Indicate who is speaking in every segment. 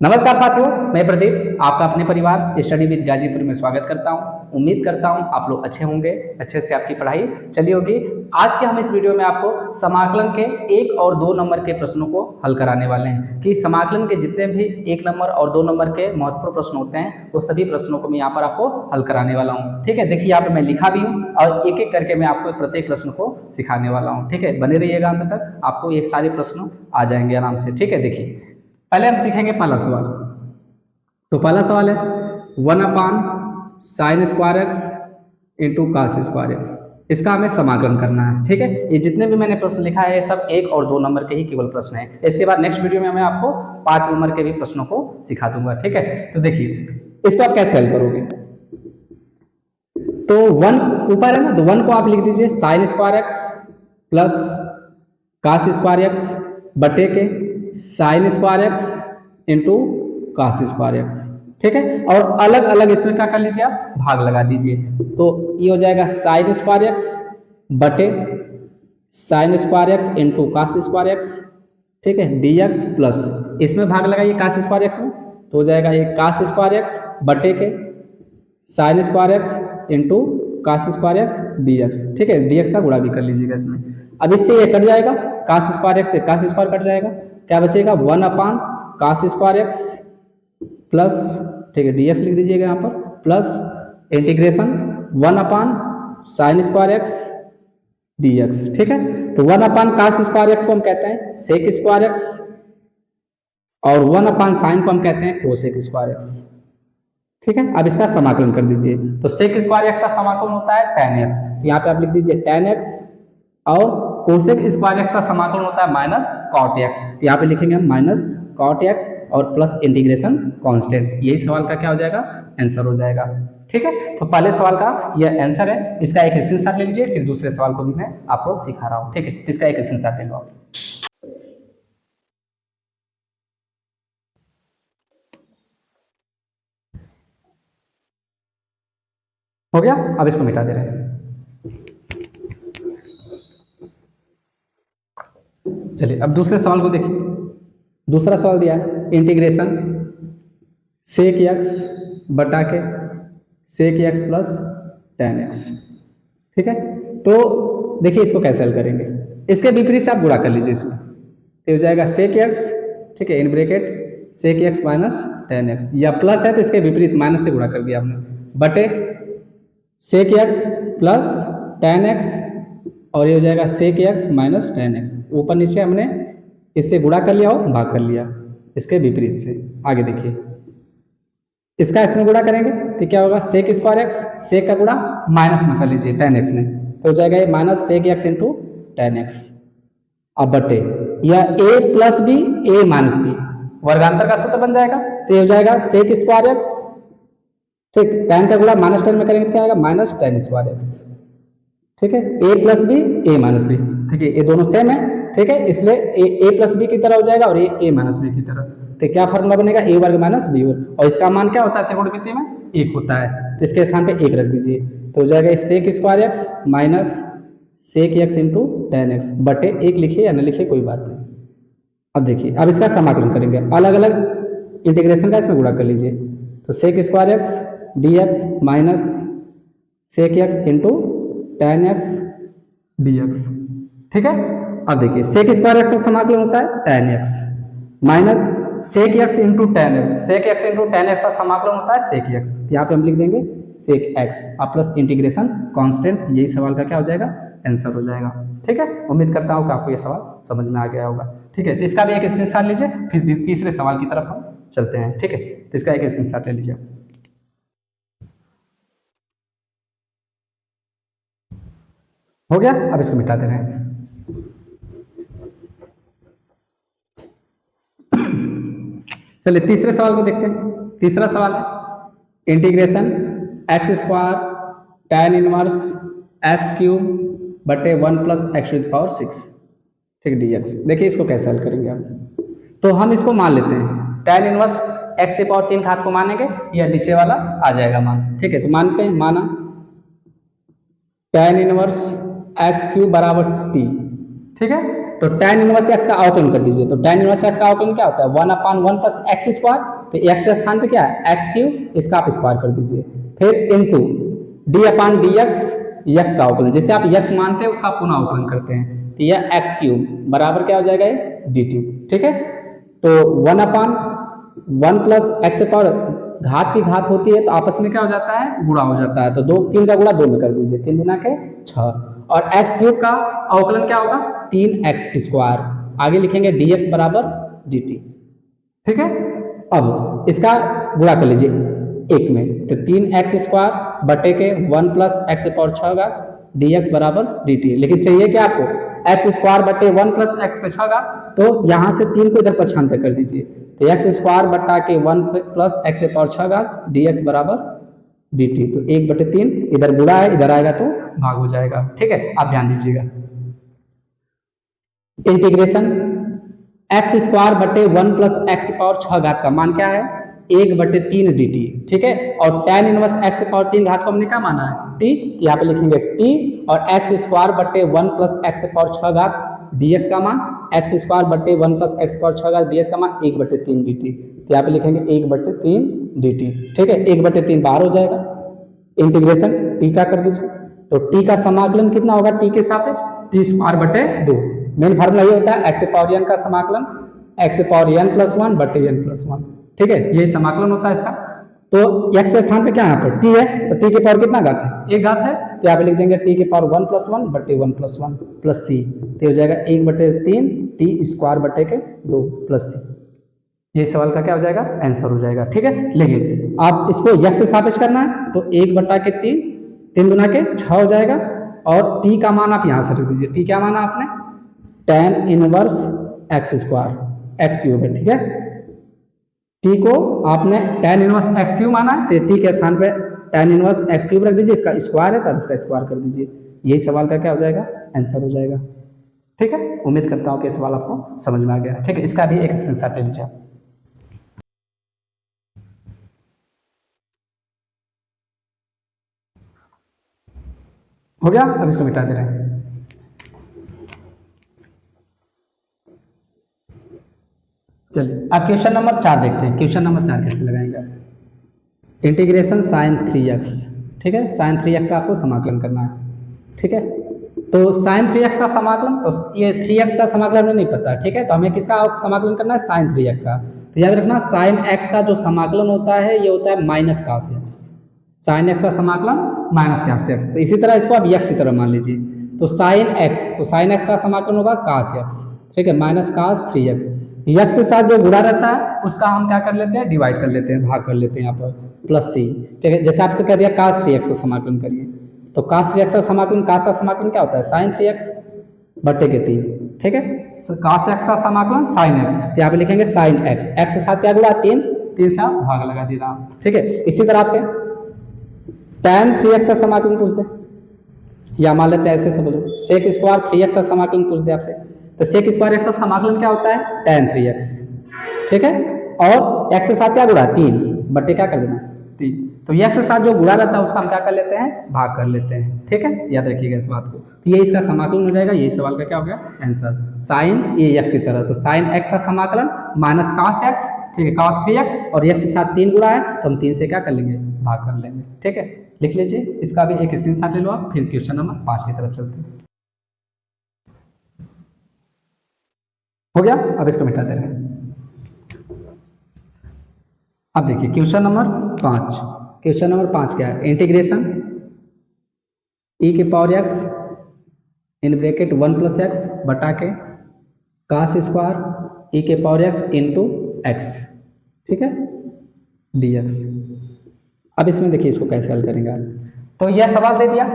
Speaker 1: नमस्कार साथियों, मैं प्रदीप आपका अपने परिवार स्टडी विद गाजीपुर में स्वागत करता हूं। उम्मीद करता हूं आप लोग अच्छे होंगे, अच्छे से आपकी पढ़ाई चली होगी। आज के हम इस वीडियो में आपको समाकलन के 1 और 2 नंबर के प्रश्नों को हल कराने वाले हैं कि समाकलन के जितने भी 1 नंबर और 2 नंबर के महत्वपूर्ण प्रश्न होते हैं वो सभी प्रश्नों को मैं यहाँ पर आपको हल कराने वाला हूँ। ठीक है, देखिए यहाँ पर मैं लिखा भी हूँ और एक एक करके मैं आपको प्रत्येक प्रश्न को सिखाने वाला हूँ। ठीक है, बने रहिएगा अंत तक, आपको ये सारे प्रश्न आ जाएंगे आराम से। ठीक है, देखिए पहले हम सीखेंगे पहला सवाल। तो पहला सवाल है 1/sin square x into cos square x. इसका हमें समाकलन करना है। ठीक है, ये जितने भी मैंने प्रश्न लिखा है सब 1 और 2 नंबर के ही केवल प्रश्न है। इसके बाद नेक्स्ट वीडियो में मैं आपको 5 नंबर के भी प्रश्नों को सिखा दूंगा। ठीक है, तो देखिए इसको आप कैसे हल करोगे। तो 1 ऊपर है ना, तो 1 को आप लिख दीजिए sine square x plus cos square x बटे के sine square x into cos square x. ठीक है, और अलग अलग इसमें क्या कर लीजिए आप भाग लगा दीजिए। तो ये हो जाएगा साइन स्क्वायर एक्स बटे sine square x into cos square x. ठीक है, dx प्लस इसमें भाग लगाइए कास स्क्वायर एक्स में, तो हो जाएगा ये कास स्क्वायर एक्स बटे के sine square x into cos square x dx। ठीक है, dx का गुणा भी कर लीजिएगा इसमें। अब इससे ये कट जाएगा, कास स्क्वायर एक्स से कास स्क्वायर कट जाएगा, क्या बचेगा 1/कास स्क्वायर एक्स प्लस, ठीक है dx लिख दीजिएगा यहाँ पर, plus integration 1/sin square x dx। ठीक है, तो 1/cos स्क्वायर एक्स को हम कहते हैं सेक स्क्वायर एक्स और 1/sin को हम कहते हैं कोसेक स्क्वायर एक्स। ठीक है, अब इसका समाकलन कर दीजिए। तो सेक स्क्वायर एक्स का समाकलन होता है tan x, तो यहाँ पे आप लिख दीजिए tan x, और कोसेक स्क्वायर एक्स का समाकलन होता है माइनस cot x, तो यहाँ पे लिखेंगे हम माइनस cot x और प्लस इंटीग्रेशन कांस्टेंट। यही सवाल का क्या हो जाएगा, आंसर हो जाएगा। ठीक है, तो पहले सवाल का यह आंसर है। इसका एक स्क्रीनशॉट ले लीजिए, फिर दूसरे सवाल को भी मैं आपको सिखा रहा हूँ। ठीक है, इसका एक स्क्रीनशॉट ले लो आप। हो गया, अब इसको मिटा दे रहे हैं। चलिए अब दूसरे सवाल को देखिए। दूसरा सवाल दिया है इंटीग्रेशन सेक एक्स बटा के sec x plus tan x। ठीक है, तो देखिए इसको कैसे हल करेंगे। इसके विपरीत से आप गुणा कर लीजिए इसमें, तो हो जाएगा सेक एक्स, ठीक है, in bracket sec x minus tan x, या प्लस है तो इसके विपरीत माइनस से गुणा कर दिया आपने, बटे sec x plus tan x, और ये हो जाएगा sec x minus tan x। ऊपर नीचे हमने इससे गुणा कर लिया और भाग कर लिया इसके विपरीत से। आगे देखिए इसका इसमें गुणा करेंगे तो क्या होगा, सेक स्क्वायर एक्स, सेक का गुणा माइनस में कर लीजिए tan x में, तो हो जाएगा ये minus sec x into tan x। अब बटे या a plus b a minus b, वर्गांतर का सूत्र बन जाएगा, तो ये हो जाएगा सेक स्क्वायर एक्स, ठीक, tan का गुणा माइनस tan में करेंगे तो क्या आएगा माइनस tan स्क्वायर एक्स। ठीक है, a plus b a minus b, ठीक है, ये दोनों सेम है। ठीक है, इसलिए a प्लस बी की तरह हो जाएगा और ये a माइनस बी की तरह, तो क्या फॉर्मूला बनेगा a वर्ग माइनस बी वर्ग, और इसका मान क्या होता है त्रिकोणमिति में 1 होता है, तो इसके स्थान पे 1 रख दीजिए, तो हो जाएगा sec square x minus sec x into tan x बटे 1 लिखिए या न लिखिए कोई बात नहीं। अब देखिए अब इसका समाकलन करेंगे, अलग अलग इंटीग्रेशन का इसमें गुणा कर लीजिए, तो sec square x dx minus sec x into tan x dx। ठीक है, अब देखिए सेक स्क्वायर एक्स का समाकलन होता है tan x minus sec x into tan x, sec x into tan x का समाकलन होता है सेक x, यहाँ पे हम लिख देंगे सेक x और प्लस इंटीग्रेशन कांस्टेंट। यही सवाल का क्या हो जाएगा, आंसर हो जाएगा। ठीक है, उम्मीद करता हूँ कि आपको यह सवाल समझ में आ गया होगा। ठीक है, तो इसका भी एक स्क्रीनशॉट लीजिए, फिर तीसरे सवाल की तरफ हम चलते हैं। ठीक है, तो इसका एक स्क्रीनशॉट ले लीजिए। हो गया, अब इसको मिटा दे रहे हैं। चलिए तीसरे सवाल को देखते हैं। तीसरा सवाल है integration x square tan inverse x cube बटे 1 plus x to the power 6, ठीक dx। देखिए इसको कैसे हल करेंगे हम, तो हम इसको मान लेते हैं tan इनवर्स एक्स की पावर 3 घात को मानेंगे, या नीचे वाला आ जाएगा मान। ठीक है, तो मानते हैं, माना tan इनवर्स एक्स क्यूब बराबर t। ठीक है, तो tan इनवर्स एक्स का अवकलन कर दीजिए। तो tan इनवर्स एक्स का अवकलन क्या होता है 1/1 प्लस एक्स स्क्वायर, तो एक्स के स्थान पे क्या है एक्स क्यूब, इसका आप स्क्वायर कर दीजिए, फिर इनटू d/dx एक्स का अवकलन, जैसे आप एक्स मानते हैं उसका पुनः अवकलन करते हैं, तो यह एक्स क्यूब बराबर क्या हो जाएगा dt। ठीक है, तो 1/1 प्लस एक्स पावर घात की घात होती है तो आपस में क्या हो जाता है गुणा हो जाता है, तो 3 का गुणा 2 में कर दीजिए, 3 गुना के 6, और एक्स क्यूब का अवकलन क्या होगा 3x स्क्वायर, आगे लिखेंगे dx बराबर dt। ठीक है, अब इसका गुणा कर लीजिए एक में, तो 3x स्क्वायर बटे के 1 प्लस एक्स पावर 6 का dx बराबर dt, लेकिन चाहिए क्या आपको एक्स स्क्वायर बटे 1 प्लस एक्स पे 6 का, तो यहाँ से 3 को इधर पक्षांतर कर दीजिए, तो एक्स स्क्वायर बटा के 1 प्लस एक्स पावर 6 का dx बराबर dt, तो 1/3 इधर गुणा है इधर आएगा तो भाग हो जाएगा। ठीक है, आप ध्यान दीजिएगा, इंटीग्रेशन एक्स स्क्वायर बटे 1 प्लस एक्स पावर 6 घात का मान क्या है 1/3 dt। ठीक है, और tan इनवर्स एक्स पावर 3 घात को हमने क्या माना है t, यहाँ पे लिखेंगे t, और एक्स स्क्वायर बटे 1 प्लस एक्स पावर 6 घात dx का मान, एक्स स्क्वायर बटे 1 प्लस एक्स पावर 6 घात dx का मान 1/3 dt, तो यहाँ पे लिखेंगे 1/3 dt। ठीक है, 1/3 बाहर हो जाएगा, इंटीग्रेशन t का कर दीजिए, तो t का समाकलन कितना होगा t के सापेक्ष t स्क्वायर बटे 2, मेन फार्मूला ये होता है एक्स पावर n का समाकलन एक्स पावर n+1 बटे n+1। ठीक है, यही समाकलन होता है इसका। तो x के स्थान पे क्या है यहाँ पर t है, तो t के पावर कितना घात है 1 घात है, तो यहाँ पे लिख देंगे t के पावर 1+1 बटे 1+1 प्लस c, तो हो जाएगा 1/3 t स्क्वायर बटे के 2 प्लस c। ये सवाल का क्या हो जाएगा आंसर हो जाएगा। ठीक है, लेकिन आप इसको x से सापेक्ष करना है तो 1/3 3 गुना के 6 हो जाएगा, और t का मान आप यहाँ से रख दीजिए, t क्या माना आपने tan inverse x square x cube है। ठीक है, t को आपने tan इनवर्स एक्स क्यूब माना है, तो t के स्थान पे tan इनवर्स एक्स क्यूब रख दीजिए, इसका स्क्वायर है तब इसका स्क्वायर कर दीजिए, यही सवाल का क्या हो जाएगा आंसर हो जाएगा। ठीक है, उम्मीद करता हूँ कि सवाल आपको समझ में आ गया। ठीक है, इसका भी एक स्क्रीनशॉट ले लीजिए। हो गया, अब इसको मिटा दे रहे हैं। चलिए अब क्वेश्चन नंबर 4 देखते हैं, क्वेश्चन नंबर 4 कैसे लगाएंगे। Integration sine 3x। ठीक है, साइन 3x का आपको समाकलन करना है। ठीक है, तो साइन 3x का समाकलन, तो ये 3x का समाकलन हमें नहीं पता। ठीक है, तो हमें किसका समाकलन करना है साइन 3x का, तो याद रखना साइन x का जो समाकलन होता है ये होता है minus cos x, sine x का समाकलन माइनस cos x, तो इसी तरह इसको आप x की तरह मान लीजिए, तो साइन x, तो साइन x का समाकलन होगा cos x। ठीक है, माइनस cos 3x, x के साथ जो गुणा रहता है उसका हम क्या कर लेते हैं डिवाइड कर लेते हैं, भाग कर लेते हैं यहाँ पर प्लस c। ठीक है, जैसे आपसे कह दिया cos 3x का समाकलन करिए, तो cos 3x का समाकलन, cos का समाकलन क्या होता है साइन 3x बटे के 3। ठीक है, cos x का समाकलन साइन x, तो यहाँ पे लिखेंगे साइन x, x के साथ क्या गुणा 3, 3 से आप भाग लगा देना। ठीक है, इसी तरह आपसे tan 3x का समाकलन पूछ दे, या मान लेते हैं ऐसे समझो sec स्क्वायर 3x का समाकलन पूछ दे आपसे, तो sec स्क्वायर x का समाकलन क्या होता है tan 3x। ठीक है, और x के साथ क्या गुणा 3 बटे क्या कर देना 3, तो x के साथ जो गुणा रहता है उसका हम क्या कर लेते हैं भाग कर लेते हैं। ठीक है, याद रखिएगा इस बात को, तो ये इसका समाकलन हो जाएगा, यही सवाल का क्या हो गया आंसर साइन ये x की तरह, तो साइन x का समाकलन माइनस cos x। ठीक है, cos 3x और x के साथ 3 गुणा है तो हम 3 से क्या कर लेंगे भाग कर लेंगे। ठीक है, लिख लीजिए, इसका भी एक स्क्रीनशॉट ले लो आप, फिर क्वेश्चन नंबर 5 की तरफ चलते हैं। हो गया, अब इसको मिटा दे रहे हैं। अब देखिए क्वेश्चन नंबर 5, क्वेश्चन नंबर 5 क्या है, इंटीग्रेशन e के power x in bracket 1 plus x बटा के cos स्क्वायर e के पावर x इंटू एक्स। ठीक है, dx। अब इसमें देखिए इसको कैसे हल करेंगे, तो यह सवाल दे दिया,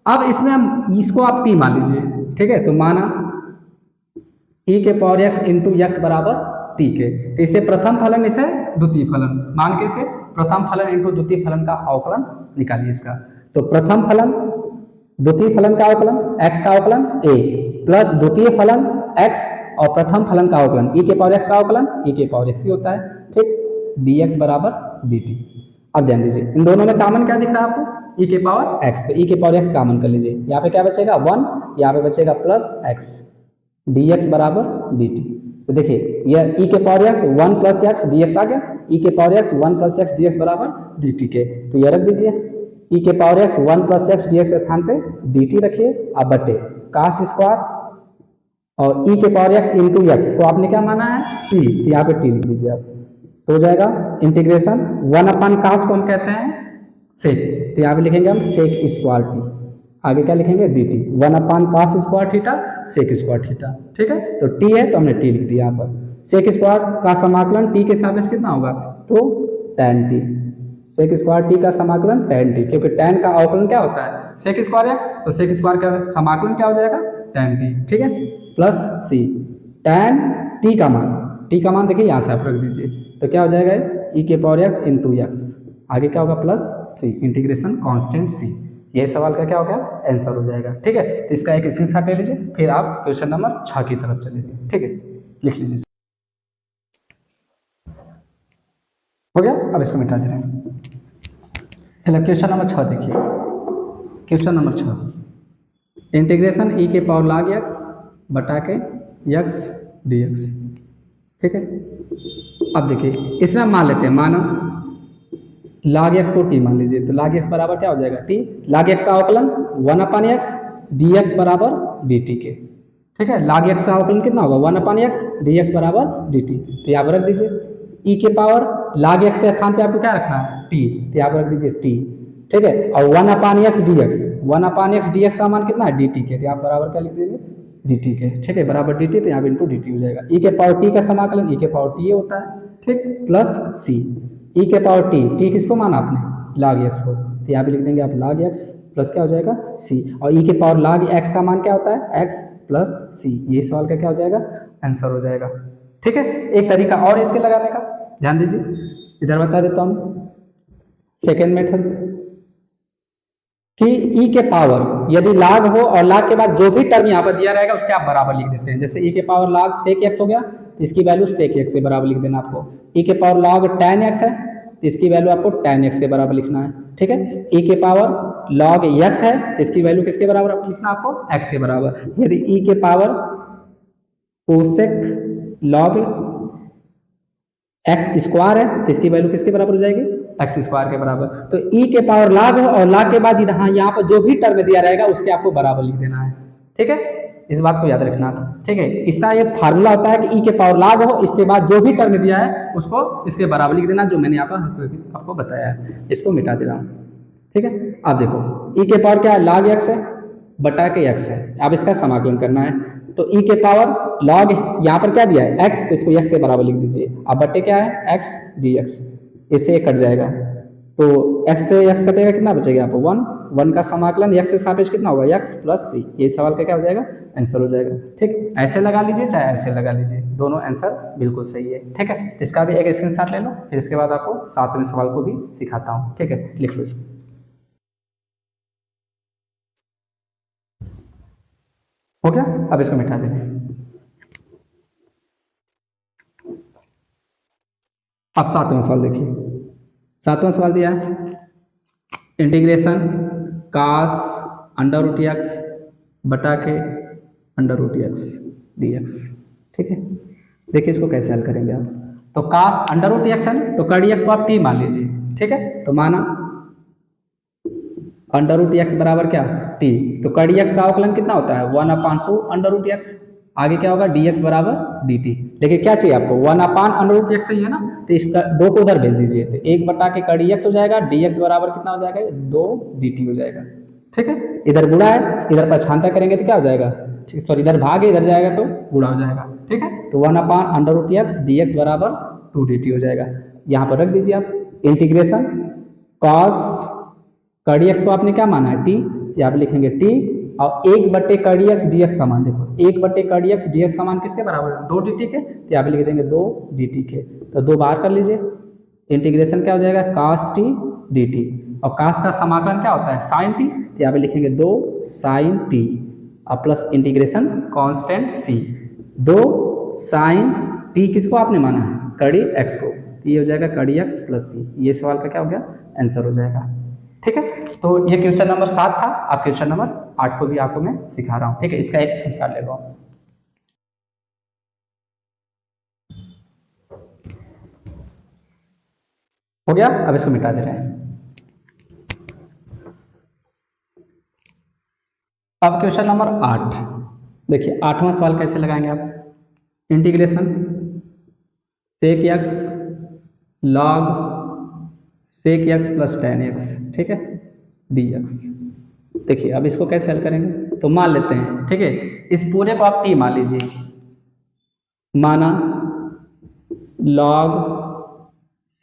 Speaker 1: अब इसमें हम इसको आप p मान लीजिए। ठीक है, तो माना e के पावर x इंटू एक्स बराबर t के, तो इसे प्रथम फलन, इसे द्वितीय फलन मान के इसे प्रथम फलन इंटू द्वितीय फलन का अवकलन निकालिए इसका। तो प्रथम फलन द्वितीय फलन का अवकलन x का अवकलन a प्लस द्वितीय फलन x और प्रथम फलन का अवकलन e के पावर x का अवकलन e के पावर x ही होता है। ठीक, dx बराबर dt। अब ध्यान दीजिए इन दोनों में कॉमन क्या दिख रहा है आपको e के पावर x, तो e के पावर x कॉमन कर लीजिए, यहाँ पे क्या बचेगा 1, यहाँ पे बचेगा प्लस x, डी एक्स बराबर डी टी। तो देखिए यह ई के power x 1 plus x d x आ गया, ई के power x 1 plus x d x बराबर डी टी के। तो यह रख दीजिए, ई के power x 1 plus x d x के स्थान पे डी टी रखिए, अब बटे कास स्क्वायर और ई के पावर एक्स इंटू एक्स को आपने क्या माना है टी, तो यहाँ पे टी लिख दीजिए आप। तो हो जाएगा इंटीग्रेशन 1 अपान कास को हम कहते हैं सेक, तो यहाँ पे लिखेंगे हम सेक स्क्वायर टी, आगे क्या लिखेंगे d t, 1 upon cos square theta sec square theta. ठीक है, तो टी है तो हमने टी लिख दिया यहाँ पर। सेक स्क्वायर का समाकलन टी के सापेक्ष कितना होगा, तो tan t, sec square t का समाकलन tan टी, क्योंकि tan का अवकलन क्या होता है सेक स्क्वायर एक्स, तो सेक स्क्वायर का समाकलन क्या हो जाएगा tan टी। ठीक है, प्लस सी tan टी का मान, टी का मान देखिए यहाँ से आप रख दीजिए, तो क्या हो जाएगा ई के पावर एक्स इंटू एक्स, आगे क्या होगा प्लस सी इंटीग्रेशन कांस्टेंट सी। ये सवाल का क्या हो गया आंसर हो जाएगा। ठीक है, तो इसका एक स्क्रीनशॉट ले लीजिए, फिर आप क्वेश्चन नंबर 6 की तरफ चलिए। ठीक है, लिख लीजिए, हो गया। अब इसको मिटा दे रहे हैं। चलिए क्वेश्चन नंबर 6 देखिए, क्वेश्चन नंबर 6, इंटीग्रेशन ई के पावर log एक्स बटा के एक्स डी एक्स। ठीक है, अब देखिए इसमें हम मान लेते हैं, माना log x को t मान लीजिए, तो log x बराबर क्या हो जाएगा t, log x का अवकलन 1 अपान एक्स डी एक्स बराबर डी टी के। ठीक है, log x का अवकलन कितना होगा 1 अपान एक्स डी एक्स बराबर डी टी, तो यहाँ पर रख दीजिए e के पावर log x के स्थान पे आपको क्या रखना है t, तो यहाँ पर रख दीजिए t। ठीक है, और 1 अपान एक्स डी एक्स, 1 अपान एक्स डी एक्स का मान कितना है डी टी के, तो यहाँ बराबर क्या लिख दीजिए डी टी के। ठीक है, बराबर डी टी, तो यहाँ पे इंटू डी टी हो जाएगा। e के पावर t का समाकलन e के पावर t होता है, ठीक, प्लस c ई के पावर टी किसको माना आपने log x को, तो यहाँ पे लिख देंगे आप log x प्लस क्या हो जाएगा c, और ई के पावर log x का मान क्या होता है x प्लस c। ये सवाल का क्या हो जाएगा आंसर हो जाएगा। ठीक है, एक तरीका और इसके लगाने का ध्यान दीजिए, इधर बता देता हूँ सेकेंड मेथड, कि ई के पावर यदि log हो और log के बाद जो भी टर्म यहाँ पर दिया रहेगा उसके आप बराबर लिख देते हैं। जैसे ई के पावर log sec x हो गया, इसकी वैल्यू sec x के बराबर लिख देना आपको। ई के पावर log tan x है, तो इसकी वैल्यू आपको tan x के बराबर लिखना है। ठीक है, ई के पावर log x है, तो इसकी वैल्यू किसके बराबर लिखना आपको x के बराबर। यदि ई के power cosec log x square है, तो इसकी वैल्यू किसके बराबर हो जाएगी x स्क्वायर के बराबर। तो ई के पावर log हो और log के बाद यहाँ पर जो भी टर्म दिया रहेगा उसके आपको बराबर लिख देना है। ठीक है, इस बात को याद रखना। ठीक है, इसका ये फार्मूला होता है कि ई के पावर log हो, इसके बाद जो भी टर्म दिया है उसको इसके बराबर लिख देना, जो मैंने यहाँ पर आपको बताया है। इसको मिटा दे रहा हूँ। ठीक है, अब देखो ई के पावर क्या है log x है बटा के x है, अब इसका समाकलन करना है। तो ई के पावर log यहाँ पर क्या दिया है x, तो इसको x के बराबर लिख दीजिए। अब बटे क्या है x dx, इससे ये कट जाएगा, तो x से x कटेगा, कितना बचेगा यहाँ पर 1 का समाकलन x से सापेक्ष कितना होगा x प्लस c। ये सवाल का क्या हो जाएगा आंसर हो जाएगा। ठीक, ऐसे लगा लीजिए चाहे ऐसे लगा लीजिए, दोनों आंसर बिल्कुल सही है। ठीक है, इसका भी एक स्क्रीनशॉट ले लो, फिर इसके बाद आपको 7वें सवाल को भी सिखाता हूँ। ठीक है, लिख लो इसको। हो गया, अब इसको मिटा देंगे। अब 7वां सवाल देखिए, 7वां सवाल दिया है integration cos under root x बटा के under root x d x. ठीक है, देखिए इसको कैसे हल करेंगे आप। तो कास अंडर रूट एक्स है, तो कर डी एक्स को आप टी मान लीजिए। ठीक है, तो माना अंडर रूट एक्स बराबर क्या टी, तो कर डी एक्स का अवकलन कितना होता है 1 अपान 2 अंडर रूट एक्स, आगे क्या होगा डी एक्स बराबर डी टी। लेकिन क्या चाहिए आपको 1 अपान अंडर रूट एक्स चाहिए ना, तो इस दो को उधर भेज दीजिए, तो 1 बटा के कर डी एक्स हो जाएगा, डी एक्स बराबर कितना हो जाएगा 2 डी टी हो जाएगा। ठीक है, इधर गुणा है, इधर पछानता करेंगे तो क्या हो जाएगा, ठीक, सॉरी इधर भाग है, इधर जाएगा तो गुणा हो जाएगा। ठीक है, तो 1 upon under root x d x बराबर 2 डी टी हो जाएगा। यहाँ पर रख दीजिए आप इंटीग्रेशन कॉस कर डी एक्स को आपने क्या माना है टी, यहाँ पे लिखेंगे टी, और 1 बटे कर डी एक्स डी एक्स का मान देखो, 1 बटे कर डी एक्स डी एक्स का मान किसके बराबर है 2 डी टी के, तो यहाँ पे लिख देंगे 2 डी टी के। तो 2 बाहर कर लीजिए, इंटीग्रेशन क्या हो जाएगा कास टी डी टी, और कास का समाकलन क्या होता है साइन टी, तो यहाँ पे लिखेंगे 2 साइन टी और प्लस इंटीग्रेशन कांस्टेंट सी। 2 साइन टी किसको आपने माना है कर डी एक्स को, तो ये हो जाएगा कर डी एक्स प्लस सी। ये सवाल का क्या हो गया आंसर हो जाएगा। ठीक है, तो ये क्वेश्चन नंबर 7 था। अब क्वेश्चन नंबर 8 को भी आपको मैं सिखा रहा हूँ। ठीक है, इसका एक हिस्सा ले लो। हो गया। अब इसको मिटा दे रहे हैं। अब क्वेश्चन नंबर 8 देखिए, 8वां सवाल कैसे लगाएंगे आप। Integration sec x log sec x plus tan x, ठीक है, डी एक्स। देखिए अब इसको कैसे हल करेंगे, तो मान लेते हैं, ठीक है, इस पूरे को आप टी मान लीजिए, माना log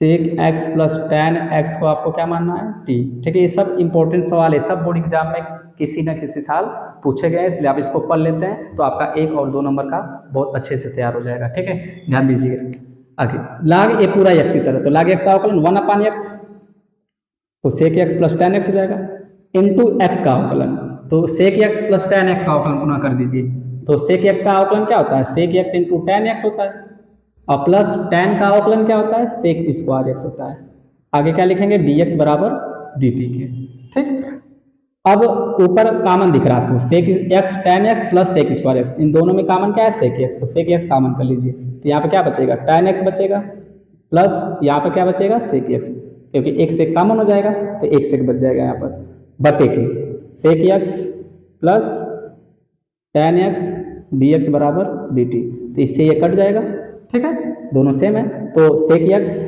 Speaker 1: sec x plus tan x को आपको क्या मानना है, टी, ठीक है। ये सब इंपॉर्टेंट सवाल है, सब बोर्ड एग्जाम में किसी न किसी साल पूछे गए हैं, इसलिए आप इसको पढ़ लेते हैं तो आपका 1 और 2 नंबर का बहुत अच्छे से तैयार हो जाएगा, ठीक है। ध्यान दीजिएगा आगे, लाग ए पूरा एक्स की तरह, तो लाग एक्स का अवकलन 1/x, तो sec x plus tan x हो जाएगा, इंटू एक्स का अवकलन, तो sec x plus tan x का अवकलन पुनः कर दीजिए, तो सेक एक्स का अवकलन क्या होता है, sec x into tan x होता है, और प्लस टेन का अवकलन क्या होता है, सेक स्क्वायर एक्स होता है। आगे क्या लिखेंगे, डी एक्स बराबर डी टी के, ठीक। अब ऊपर कॉमन दिख रहा है आपको, sec x tan x plus sec square x, इन दोनों में कॉमन क्या है, सेक एक्स, तो सेक एक्स कॉमन कर लीजिए, तो यहाँ पे क्या बचेगा, टेन एक्स बचेगा, प्लस यहाँ पे क्या बचेगा, सेक एक्स, क्योंकि एक सेक कॉमन हो जाएगा तो एक सेक बच जाएगा यहाँ पर, बटे के sec x plus tan x d x बराबर डी टी, तो इससे ये कट जाएगा, ठीक है, दोनों सेम है, तो सेक एक्स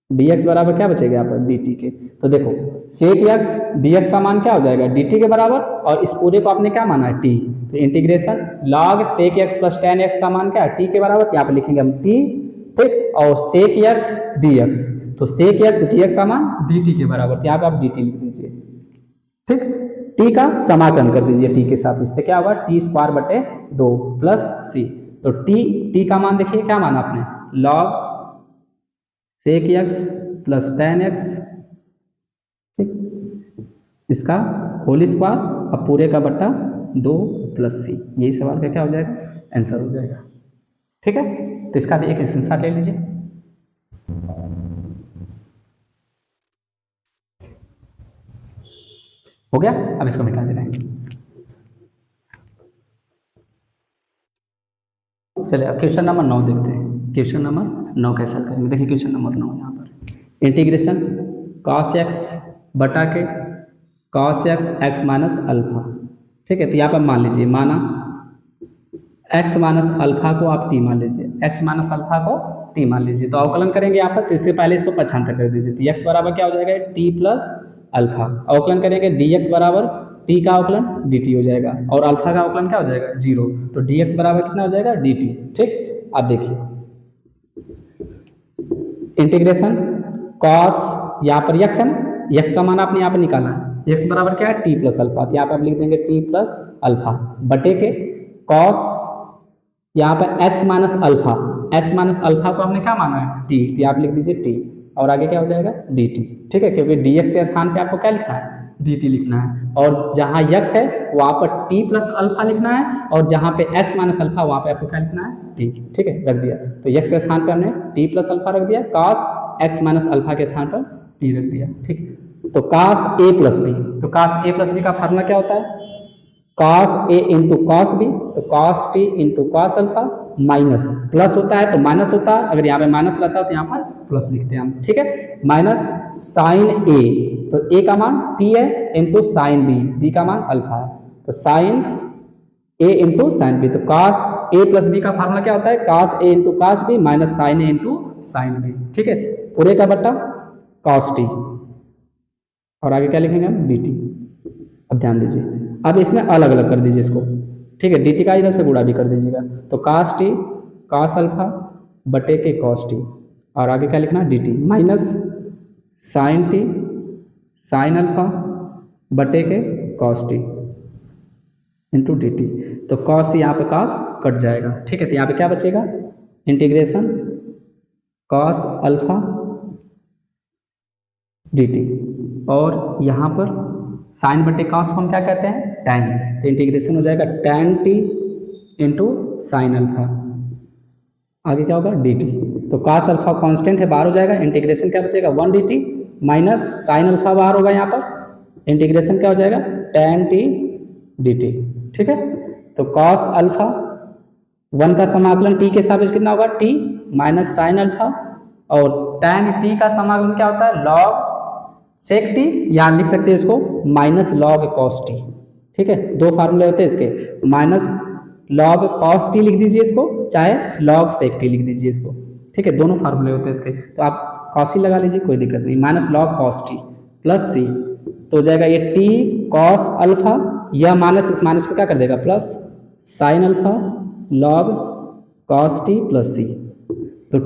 Speaker 1: डी एक्स बराबर क्या बचेगा यहाँ पर, डी टी के। तो देखो सेक एक्स डी एक्स का मान क्या हो जाएगा, डी टी के बराबर, और इस पूरे को आपने क्या माना है, टी, तो integration log sec x plus tan x का मान क्या है, टी के बराबर, यहाँ पे लिखेंगे हम टी, ठीक, और सेक एक्स डी एक्स, तो सेक एक्स डी एक्स का मान डी टी के बराबर, तो यहाँ पे आप डी टी लिख दीजिए, ठीक, टी का समाकलन कर दीजिए टी के साथ, इससे क्या होगा, टी स्क्वायर बटे 2 प्लस सी, तो टी का मान देखिए क्या माना आपने, log sec x plus tan x, ठीक, इसका होल स्क्वायर, अब पूरे का बट्टा 2 प्लस सी, यही सवाल का क्या हो जाएगा, आंसर हो जाएगा, ठीक है। तो इसका भी एक स्क्रीनशॉट ले लीजिए। हो गया। अब इसको मिटा देना है। चलिए अब क्वेश्चन नंबर 9 देखते हैं। क्वेश्चन नंबर 9 कैसे हल करेंगे, देखिए क्वेश्चन नंबर 9 यहाँ पर, इंटीग्रेशन cos x बटा के cos x माइनस अल्फा, ठीक है, तो यहाँ पर मान लीजिए, माना x माइनस अल्फा को आप t मान लीजिए, x माइनस अल्फा को t मान लीजिए, तो अवकलन करेंगे यहाँ पर, तो इससे पहले इसको पक्षांतर कर दीजिए, तो x बराबर क्या हो जाएगा, t प्लस अल्फा, अवकलन करेंगे dx बराबर t का अवकलन dt हो जाएगा, और अल्फा का अवकलन क्या हो जाएगा 0, तो dx बराबर कितना हो जाएगा dt, ठीक। अब देखिए इंटीग्रेशन cos, यहाँ पर x है ना, x का मान आपने यहाँ पर निकाला है, x बराबर क्या है t प्लस अल्फा, तो यहाँ पे आप लिख देंगे t प्लस अल्फा बटे के cos, यहाँ पर x minus alpha, x minus alpha को हमने क्या माना है t, तो आप लिख दीजिए t, और आगे क्या हो जाएगा dt, ठीक है, क्योंकि dx के स्थान पे आपको क्या लिखना है, dt लिखना है, और जहाँ x है वहाँ पर t प्लस अल्फा लिखना है, और जहाँ पे x माइनस अल्फा वहाँ पे आपको क्या लिखना है t, ठीक है, रख दिया, तो x के स्थान पे हमने t प्लस अल्फा रख दिया, cos x माइनस अल्फा के स्थान पर t रख दिया, ठीक। तो cos a प्लस b, तो cos a प्लस b का फार्मूला क्या होता है, cos a into cos b, तो cos t into cos alpha, minus plus होता है तो माइनस होता है, अगर यहाँ पे माइनस रहता है तो यहाँ पर प्लस लिखते हैं हम, ठीक है, माइनस साइन a, तो a का मान t है इंटू साइन b, b का मान अल्फा है, तो sine a into sine b, तो cos a प्लस b का फार्मूला क्या होता है, cos a into cos b minus sine a into sine b, ठीक है, पूरे का बट्टा cos t, और आगे क्या लिखेंगे हम dt। अब ध्यान दीजिए, अब इसमें अलग अलग कर दीजिए इसको, ठीक है, dt का इधर से गुणा भी कर दीजिएगा, तो cos t cos अल्फा बटे के cos t, और आगे क्या लिखना dt minus sine t sine alpha बटे के cos t इंटू dt, तो cos यहाँ पे cos कट जाएगा, ठीक है, तो यहाँ पे क्या बचेगा, इंटीग्रेशन cos अल्फा dt, और यहाँ पर साइन बटे cos को हम क्या कहते हैं, tan, तो इंटीग्रेशन हो जाएगा tan t into sine alpha, आगे क्या होगा dt, तो cos अल्फा कांस्टेंट है बाहर हो जाएगा, इंटीग्रेशन क्या बचेगा 1 dt माइनस साइन अल्फा बाहर होगा, यहाँ पर इंटीग्रेशन क्या हो जाएगा tan t dt, ठीक है, तो cos अल्फा 1 का समाकलन t के सापेक्ष कितना होगा t माइनस साइन अल्फा और tan t का समाकलन क्या होता है, log sec t, या लिख सकते हैं इसको माइनस log cos t। ठीक है, दो फार्मूले होते हैं इसके, माइनस log cos t लिख दीजिए इसको, चाहे log sec t लिख दीजिए इसको। ठीक है, दोनों फार्मूले होते हैं इसके, तो आप cos लगा लीजिए, कोई दिक्कत नहीं, minus log cos t plus c, तो हो जाएगा ये t cos अल्फा, यह माइनस इस माइनस को क्या कर देगा plus sin alpha log cos t plus c। तो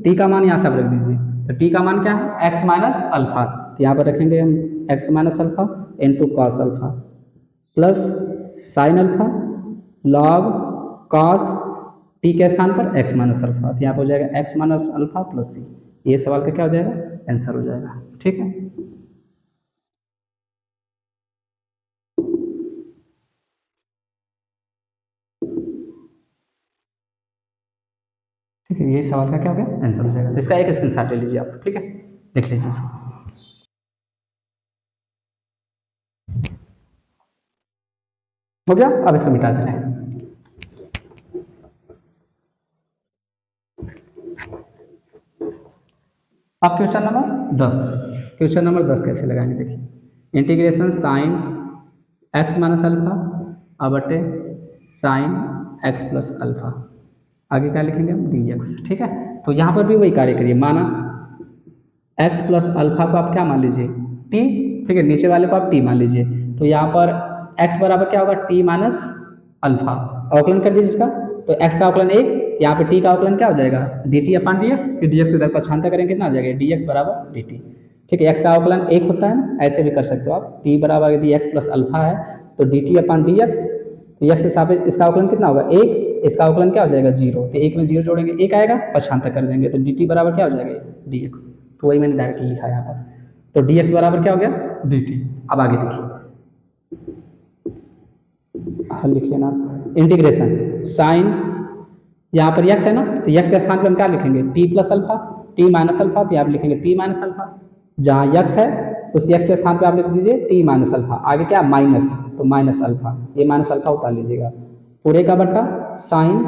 Speaker 1: t का मान यहाँ से आप रख दीजिए, तो t का मान क्या है x माइनस अल्फा, तो यहाँ पर रखेंगे हम x minus alpha into cos alpha plus sine alpha log cos t के स्थान पर x माइनस अल्फा, तो यहाँ पर हो जाएगा x minus alpha plus c। ये सवाल का क्या हो जाएगा, आंसर हो जाएगा। ठीक है, ठीक है, ये सवाल का क्या हो गया, आंसर हो जाएगा। इसका एक स्क्रीनशॉट ले लीजिए आप। ठीक है, देख लीजिए इसको। हो गया, अब इसको मिटा देना है। अब क्वेश्चन नंबर 10, क्वेश्चन नंबर 10 कैसे लगाएंगे देखिए, integration sine x minus alpha बटे साइन एक्स प्लस अल्फा, आगे क्या लिखेंगे हम डी एक्स। ठीक है, तो यहाँ पर भी वही कार्य करिए, माना x प्लस अल्फा को आप क्या मान लीजिए t, ठीक है, नीचे वाले को आप t मान लीजिए, तो यहाँ पर x बराबर क्या होगा t माइनस अल्फा, अवकलन कर दीजिए इसका, तो x का अवकलन 1, यहाँ पे t का अवकलन क्या हो जाएगा dt अपान डी एक्स, फिर डी एक्स इधर पक्षांतर करेंगे कितना आ जाएगा dx बराबर dt। ठीक है, x का अवकलन 1 होता है ना, ऐसे भी कर सकते हो आप, t बराबर यदि x प्लस अल्फा है तो dt अपान डी एक्स, तो x के सापेक्ष इसका अवकलन कितना होगा 1, इसका अवकलन क्या हो जाएगा 0, तो 1 में 0 जोड़ेंगे 1 आएगा, पक्षांतर कर देंगे तो dt बराबर क्या हो जाएगा dx, तो वही मैंने डायरेक्टली लिखा है यहाँ पर, तो dx बराबर क्या हो गया dt। अब आगे देखिए, हल लिख लेना, इंटीग्रेशन साइन, यहाँ पर x है ना, तो x के स्थान पर हम क्या लिखेंगे t plus alpha, t minus alpha, तो यहाँ पर लिखेंगे t माइनस अल्फा, जहाँ x है उस x के स्थान पर आप लिख दीजिए t माइनस अल्फा, आगे क्या माइनस, तो माइनस अल्फा, ये माइनस अल्फा उतार लीजिएगा, पूरे का बट्टा साइन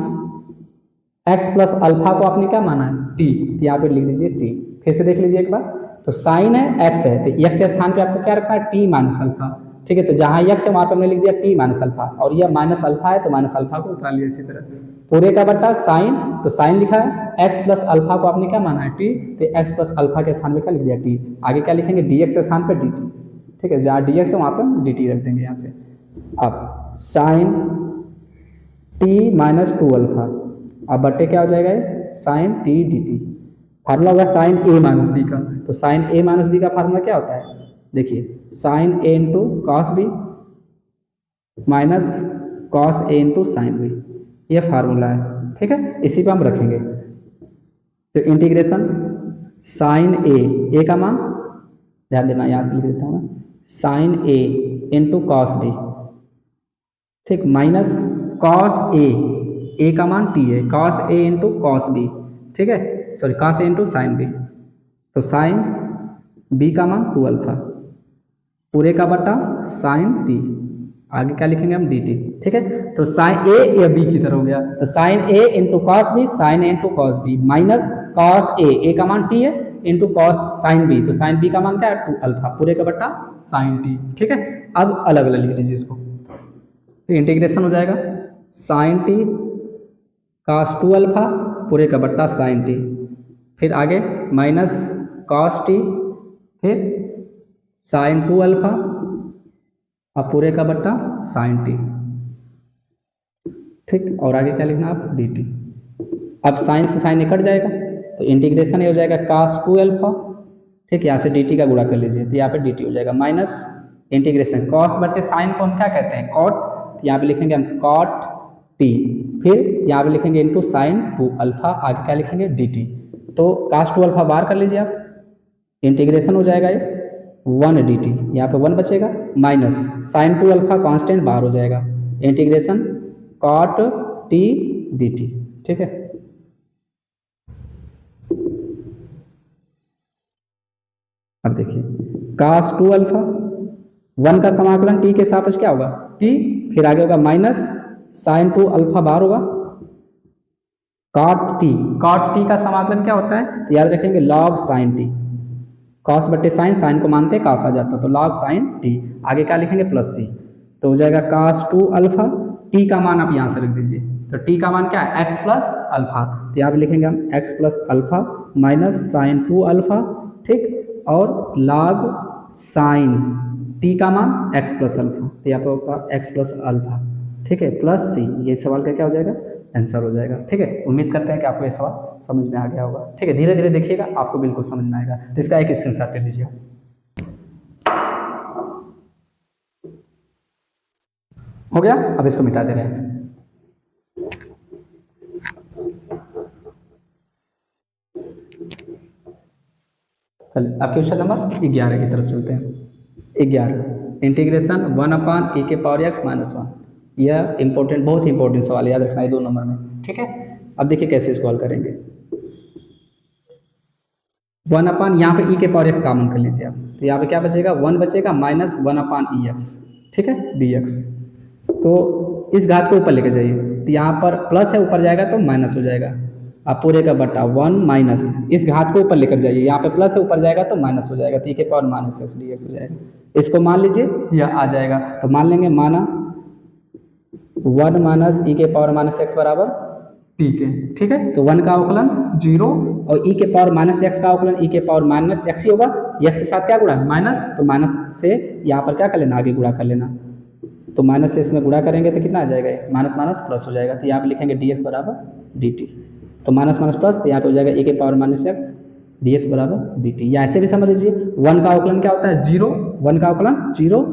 Speaker 1: x प्लस अल्फा को आपने क्या माना है t, तो यहाँ पे लिख दीजिए t, फिर से देख लीजिए एक बार, तो साइन है x है, तो x के स्थान पे आपको क्या रखना है t माइनस अल्फा। ठीक है, तो जहाँ x है वहाँ पे हमने लिख दिया t माइनस अल्फा, और यह माइनस अल्फा है तो माइनस अल्फा को उतार लिया इसी तरह, पूरे का बट्टा साइन, तो साइन लिखा है x प्लस अल्फा को आपने क्या माना है t, तो x प्लस अल्फा के स्थान पे क्या लिख दिया t, आगे क्या लिखेंगे dx के स्थान पर dt। ठीक है, जहाँ dx है वहाँ पर dt रख देंगे यहाँ से। अब साइन t माइनस 2 अल्फा, अब बट्टे क्या हो जाएगा ये साइन t dt, फार्मूला होगा साइन a माइनस बी का, तो साइन a माइनस बी का फार्मूला क्या होता है देखिए, sine a into cos b minus cos a into sine b, ये फार्मूला है। ठीक है, इसी पे हम रखेंगे, तो इंटीग्रेशन साइन a का मान ध्यान देना, यहाँ पे लिख देता हूँ मैं, sine a into cos b, ठीक, माइनस कॉस a का मान t है, cos a into cos b, ठीक है, sorry cos a into sine b, तो साइन b का मान 2 अल्फा, पूरे का बटा साइन t, आगे क्या लिखेंगे हम dt। ठीक है, तो साइन a या b की तरह हो गया, तो sine a into cos b, sine a into cos b minus cos a का मान t है इंटू कॉस साइन b, तो साइन b का मान क्या है 2 अल्फा, पूरे का बटा साइन t। ठीक है, अब अलग अलग लिख लीजिए इसको, तो इंटीग्रेशन हो जाएगा साइन t कॉस 2 अल्फा पूरे का बट्टा साइन t, फिर आगे माइनस कॉस t, फिर साइन 2 अल्फा अब पूरे का बट्टा साइन t। ठीक, और आगे क्या लिखना आप dt। अब साइन से साइन कट जाएगा, तो इंटीग्रेशन ये हो जाएगा cos 2 अल्फा, ठीक, यहाँ से dt का गुणा कर लीजिए, तो यहाँ पे dt हो जाएगा माइनस इंटीग्रेशन cos बटे साइन को हम क्या कहते हैं cot, तो यहाँ पे लिखेंगे हम cot t, फिर यहाँ पे लिखेंगे इंटू साइन 2 अल्फा, आगे क्या लिखेंगे dt, तो cos 2 अल्फा बाहर कर लीजिए आप, इंटीग्रेशन हो जाएगा ये 1 dt, यहाँ पे 1 बचेगा, माइनस साइन 2 अल्फा कांस्टेंट बाहर हो जाएगा, इंटीग्रेशन cot t dt। ठीक है, अब देखिए cos 2 अल्फा 1 का समाकलन t के सापेक्ष क्या होगा t, फिर आगे होगा माइनस साइन 2 अल्फा बाहर होगा, कॉट टी का समाकलन क्या होता है, तो याद रखेंगे लॉग साइन टी, कॉस बट्टे साइन, साइन को मानते हैं कॉस आ जाता है, तो लॉग साइन टी, आगे क्या लिखेंगे प्लस सी, तो हो जाएगा cos 2 अल्फा, टी का मान आप यहाँ से रख दीजिए, तो टी का मान क्या है x प्लस अल्फा, तो यहाँ पे लिखेंगे हम x plus alpha minus sine 2 alpha, ठीक, और लॉग साइन टी का मान x प्लस अल्फा, तो यहाँ पे होगा x प्लस अल्फा, ठीक है, प्लस सी, ये सवाल का क्या हो जाएगा आंसर हो जाएगा। ठीक है, उम्मीद करते हैं कि आपको ये सवाल समझ में आ गया होगा। ठीक है, धीरे धीरे देखिएगा, आपको बिल्कुल समझ में आएगा, तो इसका एक स्क्रीनशॉट ले लीजिए। हो गया, अब इसको मिटा दे रहे हैं। चलिए अब क्वेश्चन नंबर 11 की तरफ चलते हैं। 11 इंटीग्रेशन 1 e के पावर x माइनस 1, यह इंपॉर्टेंट, बहुत इंपॉर्टेंट सवाल याद रखना है 2 नंबर में। ठीक है, अब देखिए कैसे सॉल्व करेंगे। 1 यहाँ पे e के पावर x कॉमन कर लीजिए आप, तो यहाँ पे क्या बचेगा 1 बचेगा माइनस 1 ex, ठीक है, dx, तो इस घात को ऊपर लेकर जाइए, तो यहाँ पर प्लस है, ऊपर जाएगा तो माइनस हो जाएगा, आप पूरे का बटा 1 माइनस, इस घात को ऊपर लेकर जाइए, यहाँ पे प्लस है, ऊपर जाएगा तो माइनस हो जाएगा, तो e के पावर माइनस x dx हो जाएगा। इसको मान लीजिए, यह आ जाएगा, तो मान लेंगे माना 1 माइनस e के पावर माइनस x बराबर t के। ठीक है, तो 1 का अवकलन 0 और e के पावर माइनस x का अवकलन e के पावर माइनस x ही होगा, x के साथ क्या गुणा है माइनस, तो माइनस से यहाँ पर क्या कर लेना, आगे गुणा कर लेना, तो माइनस से इसमें गुणा करेंगे तो कितना आ जाएगा, माइनस माइनस प्लस हो जाएगा, तो यहाँ पे लिखेंगे dx बराबर dt, तो माइनस माइनस प्लस, तो यहाँ पे हो जाएगा e के पावर माइनस x dx बराबर dt, या ऐसे भी समझ लीजिए 1 का अवकलन क्या होता है 0, 1 का अवकलन 0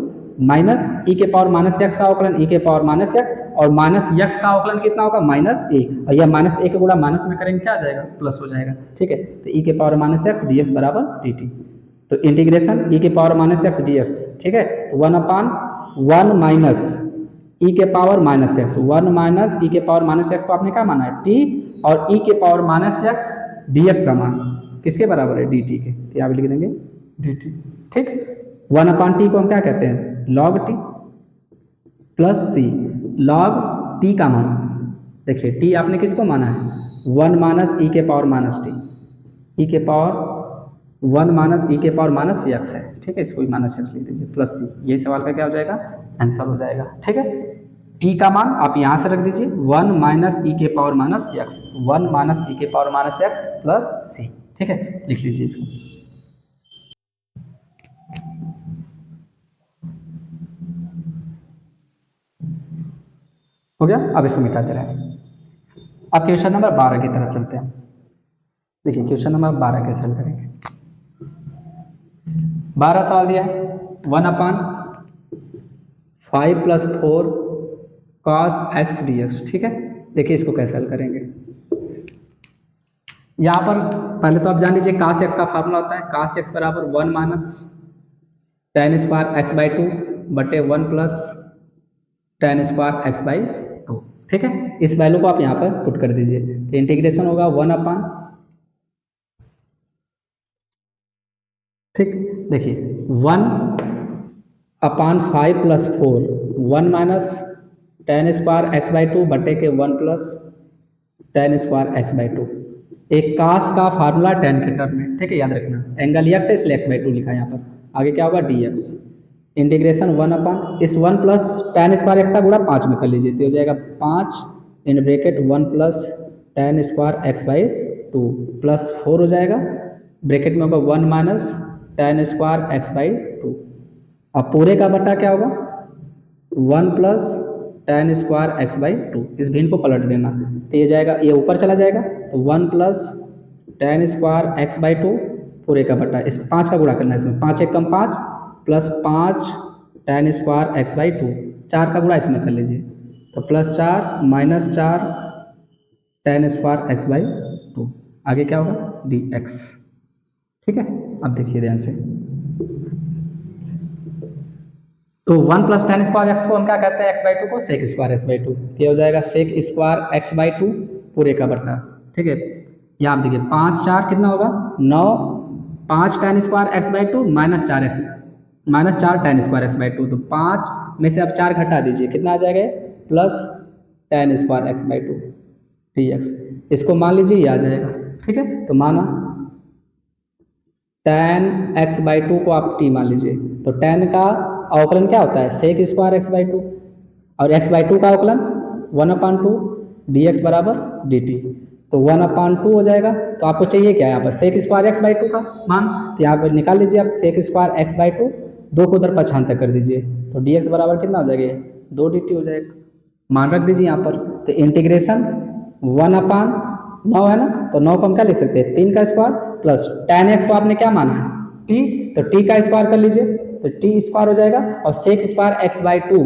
Speaker 1: माइनस e के पावर माइनस x का अवकलन e के पावर माइनस x, और माइनस x का अवकलन कितना होगा माइनस 1, और यह माइनस 1 का गुणा माइनस में करेंगे क्या आ जाएगा प्लस हो जाएगा। ठीक है, तो e के पावर माइनस x dx बराबर dt, तो इंटीग्रेशन e के पावर माइनस x dx, ठीक है, 1 माइनस e के power minus x, 1 minus e के पावर माइनस x को आपने क्या माना है t, और e के पावर माइनस x dx का मान किसके बराबर है dt के, तो यहाँ पे लिख देंगे dt। ठीक, 1/t को हम क्या कहते हैं log t plus c, log t का मान, देखिए t आपने किसको माना है 1 माइनस e के पावर माइनस t, e के पावर 1 माइनस e के पावर माइनस x है। ठीक है, इसको भी माइनस x लिख दीजिए प्लस c, ये सवाल का क्या हो जाएगा आंसर हो जाएगा। ठीक है, t का मान आप यहाँ से रख दीजिए 1 माइनस e के power minus x, 1 minus e के power minus x plus c। ठीक है, लिख लीजिए इसको। हो गया, अब इसको मिटा दे रहे हैं। अब क्वेश्चन नंबर 12 की तरफ चलते हैं। देखिए क्वेश्चन नंबर 12 कैसे हल करेंगे। 12 सवाल दिया है 1/5 प्लस 4 cos x dx। ठीक है, देखिए इसको कैसे हल करेंगे। यहाँ पर पहले तो आप जान लीजिए cos x का फार्मूला होता है cos x बराबर 1 minus tan square x by 2 बटे 1 plus tan square x by 2। ठीक है, इस वैल्यू को आप यहाँ पर पुट कर दीजिए, तो इंटीग्रेशन होगा 1/, ठीक, देखिए 1/5 plus 4, 1 minus tan square x by 2 बटे के 1 plus tan square x by 2। एक cos का फार्मूला tan के टर्म में, ठीक है, याद रखना, एंगल x है इसलिए x बाई 2 लिखा है यहाँ पर, आगे क्या होगा dx, इंटीग्रेशन 1/, इस 1 प्लस tan स्क्वायर x का गुणा 5 में कर लीजिए, तो हो जाएगा 5 in bracket 1 plus tan square x by 2 plus 4 हो जाएगा, ब्रैकेट में होगा 1 minus tan square x by 2, अब पूरे का बटा क्या होगा 1 plus tan square x by 2, इस भिन्न को पलट देना, तो ये जाएगा, ये ऊपर चला जाएगा, तो 1 plus tan square x by 2 पूरे का बटा, इस 5 का गुणा करना है इसमें, 5 एक कम 5 plus 5 tan square x by 2, 4 का गुणा इसमें कर लीजिए, तो plus 4 minus 4 tan square x by 2, आगे क्या होगा dx। ठीक है, अब देखिए ध्यान से, तो 1 प्लस tan स्क्वायर x को हम क्या कहते हैं x बाई 2 को sec स्क्वायर x बाई 2, ये हो जाएगा sec स्क्वायर x बाई 2 पूरे का बटा। ठीक है, यहाँ आप देखिए 5 4 कितना होगा 9, 5 tan square x by 2 minus 4 tan square x by 2, तो 5 में से आप 4 घटा दीजिए, कितना आ जाएगा plus tan square x by 2 dx। इसको मान लीजिए ये आ जाएगा, ठीक है। तो माना tan x/2 को आप t मान लीजिए, तो tan का अवकलन क्या होता है, sec स्क्वायर x/2, और x/2 का अवकलन 1/2 dx बराबर dt, तो 1/2 हो जाएगा। तो आपको चाहिए क्या यहाँ पर, sec स्क्वायर x/2 का मान, तो यहाँ पर निकाल लीजिए आप sec स्क्वायर x/2, 2 को उधर पक्षांतर कर दीजिए, तो dx बराबर कितना हो जाएगा, 2 dt हो जाएगा। मान रख दीजिए यहाँ पर, तो इंटीग्रेशन 1/9 है ना, तो 9 को हम क्या लिख सकते हैं, 3 का स्क्वायर प्लस tan x को आपने क्या माना है, t, तो t का स्क्वायर कर लीजिए, तो t स्क्वायर हो जाएगा, और sec स्क्वायर x/2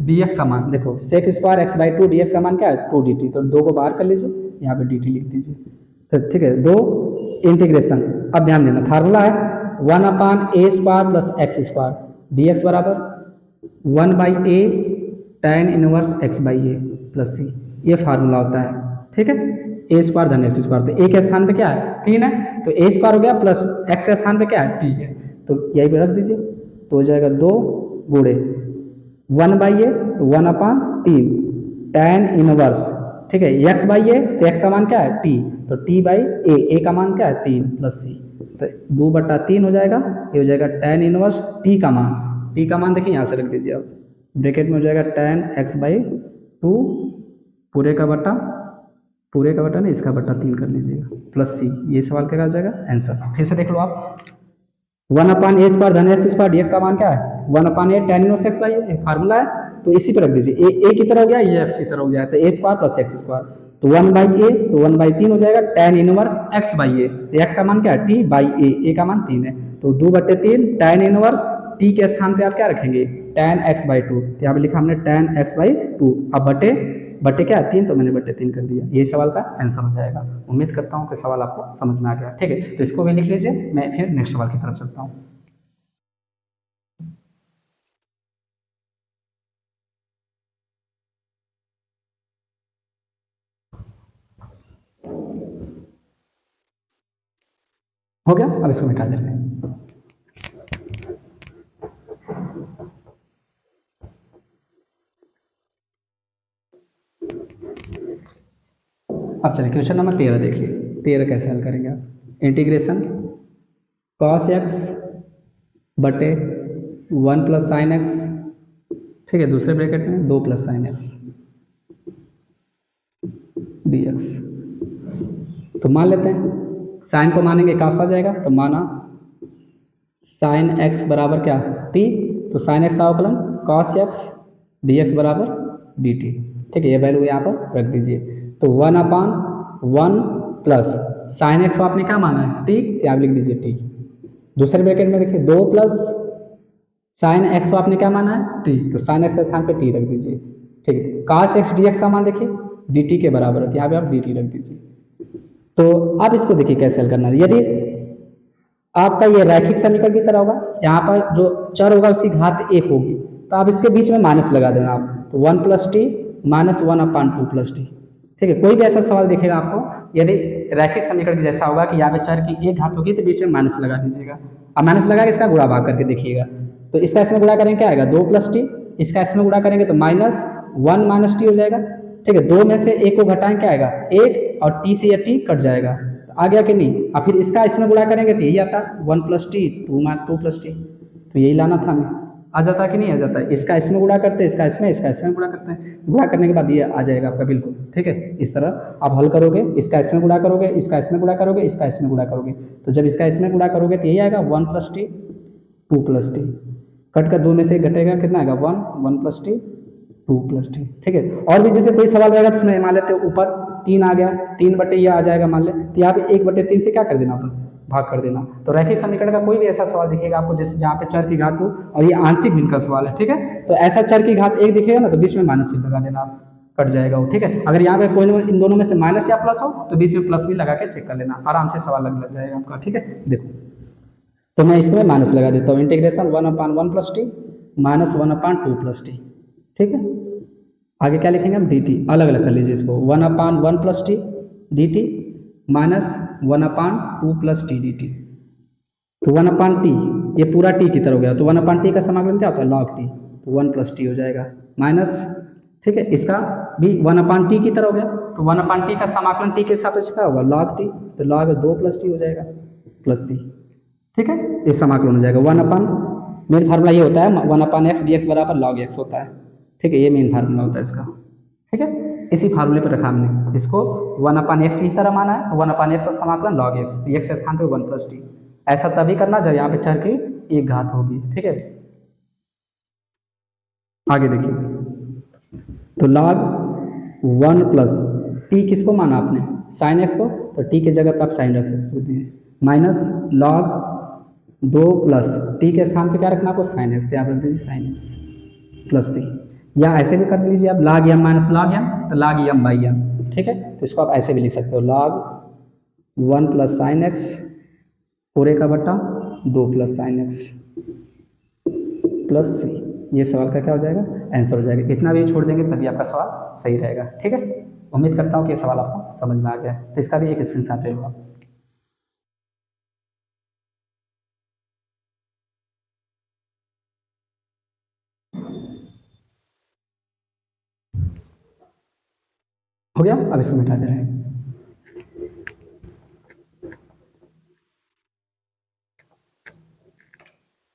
Speaker 1: dx का मान, देखो sec स्क्वायर x/2 dx का मान क्या है, 2 dt, तो 2 को बाहर कर लीजिए, यहाँ पे dt लिख दीजिए, तो ठीक है। 2 इंटीग्रेशन, अब ध्यान देना फार्मूला है 1/a square plus x square dx बराबर 1/a tan inverse x/a plus c, ये फार्मूला होता है, ठीक है। ए स्क्वायर धन एक्स स्क्वायर, तो ए के स्थान पे क्या है, 3 है, तो ए स्क्वायर हो गया प्लस एक्स के स्थान पे क्या है, टी है, तो यही पे रख दीजिए, तो हो जाएगा 2 गुणे 1/a, तो 1/3 tan इनवर्स, ठीक है, x/a, तो x का मान क्या है, t, तो t/a, a का मान क्या है 3 प्लस c, तो 2/3 हो जाएगा, ये हो जाएगा tan इनवर्स t का मान, t का मान देखिए यहाँ से रख दीजिए आप, ब्रैकेट में हो जाएगा tan x/2 पूरे का बटा नहीं, इसका बटा 3 कर लीजिएगा प्लस सी, ये सवाल क्या हो जाएगा आंसर। फिर से देख लो आप, 1/a स्क्वायर धन एक्स स्क्वायर dx का मान क्या है, 1/a tan inverse x/a, formula है, तो इसी पे रख दीजिए, a की तरह हो गया, ये x की तरह हो गया, तो a square plus x square, तो 1/a, तो 1/3 हो जाएगा tan इनवर्स x/a, तो x का मान क्या है, t/a, a का मान 3 है, तो 2/3 tan इनवर्स t के स्थान पे आप क्या रखेंगे, tan x/2, तो यहाँ पे लिखा हमने tan x/2, अब बटे क्या है 3, तो मैंने बटे 3 कर दिया, ये सवाल का आंसर हो जाएगा। उम्मीद करता हूँ कि सवाल आपको समझ में आ गया, ठीक है। तो इसको भी लिख लीजिए, मैं फिर नेक्स्ट सवाल की तरफ चलता हूँ। हो गया, अब इसको मिटा देंगे। अब चलिए क्वेश्चन नंबर 13 देखिए, 13 कैसे हल करेंगे आप, इंटीग्रेशन cos x बटे 1 प्लस साइन एक्स, ठीक है, दूसरे ब्रैकेट में 2 प्लस साइन एक्स dx, तो मान लेते हैं साइन को मानेंगे cos आ जाएगा, तो माना साइन x बराबर क्या t, तो साइन x का अवकलन cos x dx बराबर dt, ठीक है, ये वैल्यू यहाँ पर रख दीजिए, तो 1/1 प्लस साइन एक्स को आपने क्या माना है t, यहाँ लिख दीजिए t, दूसरे ब्रैकेट में देखिए 2 प्लस साइन एक्स को आपने क्या माना है t, तो साइन एक्स के स्थान पे t रख दीजिए, ठीक है। cos x dx का मान देखिए dt के बराबर है, यहाँ पे आप dt रख दीजिए। तो अब इसको देखिए कैसे हल करना है, यदि आपका ये रैखिक समीकरण की तरह होगा, यहाँ पर जो चर होगा उसकी घात 1 होगी, तो आप इसके बीच में माइनस लगा देना आप, तो 1 plus T minus 1/2 plus T, ठीक है। कोई भी ऐसा सवाल दिखेगा आपको, यदि रैखिक समीकरण जैसा होगा कि यहाँ पे चर की एक घात होगी, तो बीच में माइनस लगा दीजिएगा, अब माइनस लगा के इसका गुणा भाग करके देखिएगा, तो इसका इसमें गुणा करेंगे क्या आएगा 2 प्लस टी, इसका इसमें गुणा करेंगे तो -1 माइनस टी हो जाएगा, ठीक है। 2 में से 1 को घटाएं क्या आएगा 1, और टी से यह टी कट जाएगा, तो आ गया कि नहीं। अब फिर इसका इसमें गुणा करेंगे तो यही आता 1 प्लस टी 2 प्लस टी, तो यही लाना था हमें, आ जाता है कि नहीं आ जाता है। इसका इसमें गुणा करते हैं, इसका इसमें गुणा करते हैं, गुणा करने के बाद ये आ जाएगा आपका बिल्कुल, ठीक है। इस तरह आप हल करोगे, इसका इसमें गुणा करोगे, इसका इसमें गुणा करोगे, इसका इसमें गुणा करोगे, तो जब इसका इसमें गुणा करोगे तो यही आएगा 1 plus T 2 plus T, cut कर 2 में से घटेगा कितना आएगा 1 प्लस टी 2 प्लस टी, ठीक है। और भी जैसे कोई सवाल रहेगा तो उसमें मान लेते हो ऊपर 3 आ गया, 3 बटे ये आ जाएगा मान ले, तो यहाँ पे 1/3 से क्या कर देना बस भाग कर देना। तो रैखिक समीकरण का कोई भी ऐसा सवाल दिखेगा आपको जैसे जहाँ पे चर की घात हो और ये आंशिक भिन्न का सवाल है, ठीक है, तो ऐसा चर की घात 1 दिखेगा ना तो बीच में माइनस चिन्ह लगा देना, कट जाएगा वो, ठीक है। अगर यहाँ पे कोई इन दोनों में से माइनस या प्लस हो तो बीच में प्लस भी लगा के चेक कर लेना, आराम से सवाल लग जाएगा आपका, ठीक है। देखो तो मैं इसमें माइनस लगा देता हूँ, integration 1/1 plus T minus 1/2 plus T, ठीक है। आगे क्या लिखेंगे हम डी टी, अलग अलग कर लीजिए इसको, 1/1 plus T D T minus 1/2 plus T D t, तो 1/टी ये पूरा टी की तरह हो गया, तो 1/टी का समाकलन क्या होता है log टी, तो 1 प्लस टी हो जाएगा माइनस, ठीक है, इसका भी 1/टी की तरह हो गया, तो 1/t का समाकलन t के सापेक्ष क्या होगा, log t, तो log 2 + t हो जाएगा प्लस c, ठीक है, ये समाकलन हो जाएगा। मेन फार्मूला ये होता है 1/x dx बराबर log x होता है, ठीक है, ये मेन फार्मूला होता है इसका, ठीक है। इसी फार्मूले पर रखा हमने इसको 1/x की तरह माना है, तो 1/x का समाकलन log x, x के स्थान पे 1 + t, ऐसा तभी करना जब यहाँ पे चर की एक घात होगी, ठीक है। आगे देखिए, तो log 1 + t किसको माना आपने, sin x को, तो t की जगह पर आप sin x को दिए, माइनस log 2 + t के स्थान पे क्या रखना आपको, sin x, आप रख दीजिए sin x प्लस c, या ऐसे भी कर लीजिए आप log m - log m, तो log m/m, ठीक है, तो इसको आप ऐसे भी लिख सकते हो log 1 + sin x पूरे का बटा 2 + sin x प्लस c, ये सवाल का क्या हो जाएगा, आंसर हो जाएगा। इतना भी छोड़ देंगे तभी आपका सवाल सही रहेगा, ठीक है। उम्मीद करता हूँ कि ये सवाल आपको समझ में आ गया है, तो इसका भी एक स्क्रीनशॉट ले लो। हो गया, अब इसको मिटा दे रहे हैं।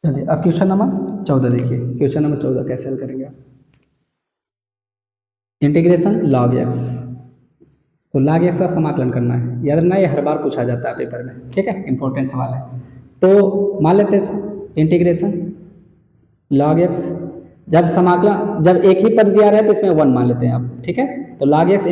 Speaker 1: चलिए अब क्वेश्चन नंबर 14 देखिए, क्वेश्चन नंबर 14 कैसे हल करेंगे आप, इंटीग्रेशन log x, तो log x का समाकलन करना है, याद रखना ये हर बार पूछा जाता है पेपर में, ठीक है, इंपॉर्टेंट सवाल है। तो मान लेते हैं इसको इंटीग्रेशन log x, जब एक ही पद दिया रहे तो इसमें 1 मान लेते हैं आप, ठीक है, तो log x ×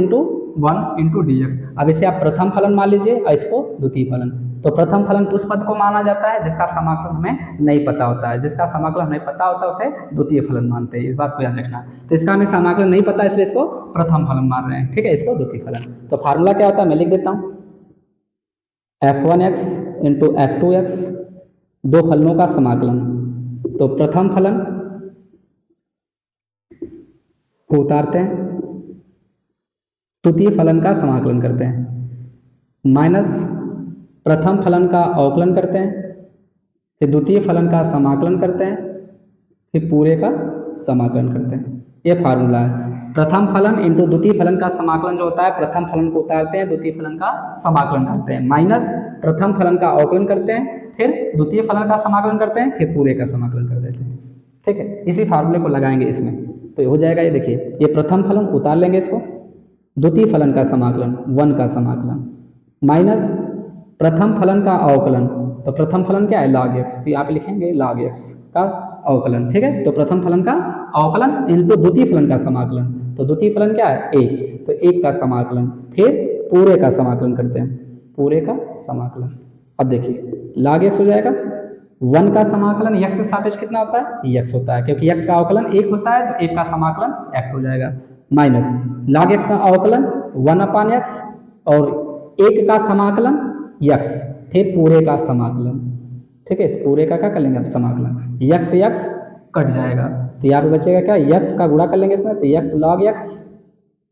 Speaker 1: 1 × dx, अब इसे आप प्रथम फलन मान लीजिए और इसको द्वितीय फलन। तो प्रथम फलन उस पद को माना जाता है जिसका समाकलन हमें नहीं पता होता है, जिसका समाकलन हमें पता होता है उसे द्वितीय फलन मानते हैं, इस बात को याद रखना। तो इसका हमें समाकलन नहीं पता इसलिए इसको प्रथम फलन मान रहे हैं, ठीक है, इसको द्वितीय फलन। तो फार्मूला क्या होता है मैं लिख देता हूँ, f1x × f2x, दो फलनों का समाकलन, तो प्रथम फलन को उतारते हैं, द्वितीय फलन का समाकलन करते हैं, माइनस प्रथम फलन का अवकलन करते हैं, फिर द्वितीय फलन का समाकलन करते हैं, फिर पूरे का समाकलन करते हैं। ये फार्मूला है, प्रथम फलन इंटू द्वितीय फलन का समाकलन जो होता है, प्रथम फलन को उतारते हैं, द्वितीय फलन का समाकलन करते हैं, माइनस प्रथम फलन का अवकलन करते हैं, फिर द्वितीय फलन का समाकलन करते हैं, फिर पूरे का समाकलन कर देते हैं, ठीक है। इसी फार्मूले को लगाएंगे इसमें, तो हो जाएगा ये देखिए, ये प्रथम फलन उतार लेंगे इसको, द्वितीय फलन का समाकलन 1 का समाकलन, माइनस प्रथम फलन का अवकलन, तो प्रथम फलन क्या है log x, तो यहाँ पे लिखेंगे log x का अवकलन, ठीक है, तो प्रथम फलन का अवकलन इनटू द्वितीय फलन का समाकलन, तो द्वितीय फलन क्या है 1, तो 1 का समाकलन, फिर पूरे का समाकलन करते हैं, पूरे का समाकलन। अब देखिए log x हो जाएगा, 1 का समाकलन x के सापेक्ष कितना होता है, x होता है, क्योंकि x का अवकलन 1 होता है, तो 1 का समाकलन x हो जाएगा, माइनस log x का अवकलन 1/x और 1 का समाकलन x, फिर पूरे का समाकलन, ठीक है, इस पूरे का क्या कर लेंगे अब समाकलन, x से x कट जाएगा, तो यहाँ पे बचेगा क्या, x का गुणा कर लेंगे इसमें, तो x log x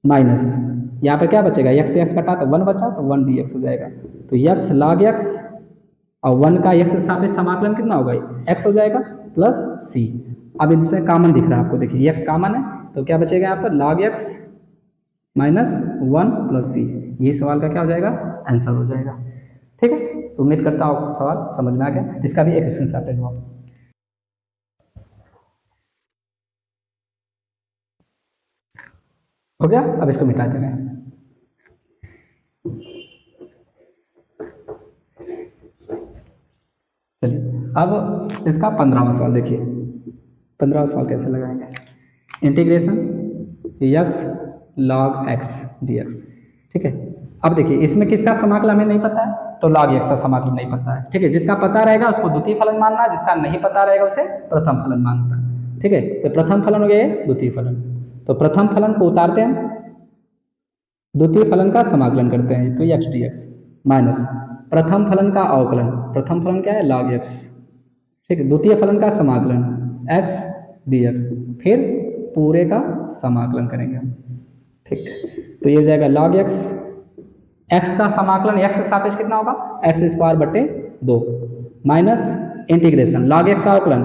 Speaker 1: माइनस यहाँ पे क्या बचेगा, x से x कटा तो 1 बचा, तो 1 dx हो जाएगा, तो x log x और 1 का x के सापेक्ष समाकलन कितना होगा, x हो जाएगा प्लस c। अब इसमें कॉमन दिख रहा है आपको, देखिए x कॉमन है, तो क्या बचेगा यहाँ पर log x माइनस 1 + c, ये सवाल का क्या हो जाएगा, आंसर हो जाएगा, ठीक है। तो उम्मीद करता हूँ आपको सवाल समझ में आ गया, इसका भी एक स्क्रीनशॉट ले लो। हो गया, अब इसको मिटा देंगे। चलिए अब इसका 15वां सवाल देखिए, 15वां सवाल कैसे लगाएंगे, integration x log x dx, ठीक है। अब देखिए इसमें किसका समाकलन हमें नहीं पता है, तो log x का समाकलन नहीं पता है, ठीक है, जिसका पता रहेगा उसको द्वितीय फलन मानना, जिसका नहीं पता रहेगा उसे प्रथम फलन मानना, ठीक है। तो प्रथम फलन हो गया द्वितीय फलन, तो प्रथम फलन को उतारते हैं, द्वितीय फलन का समाकलन करते हैं, तो x dx माइनस प्रथम फलन का अवकलन, प्रथम फलन क्या है log x, ठीक है, द्वितीय फलन का समाकलन x dx, फिर पूरे का समाकलन करेंगे हम, ठीक है। तो ये हो जाएगा log x, x का समाकलन x के सापेक्ष कितना होगा, x² 2 minus integration log x का अवकलन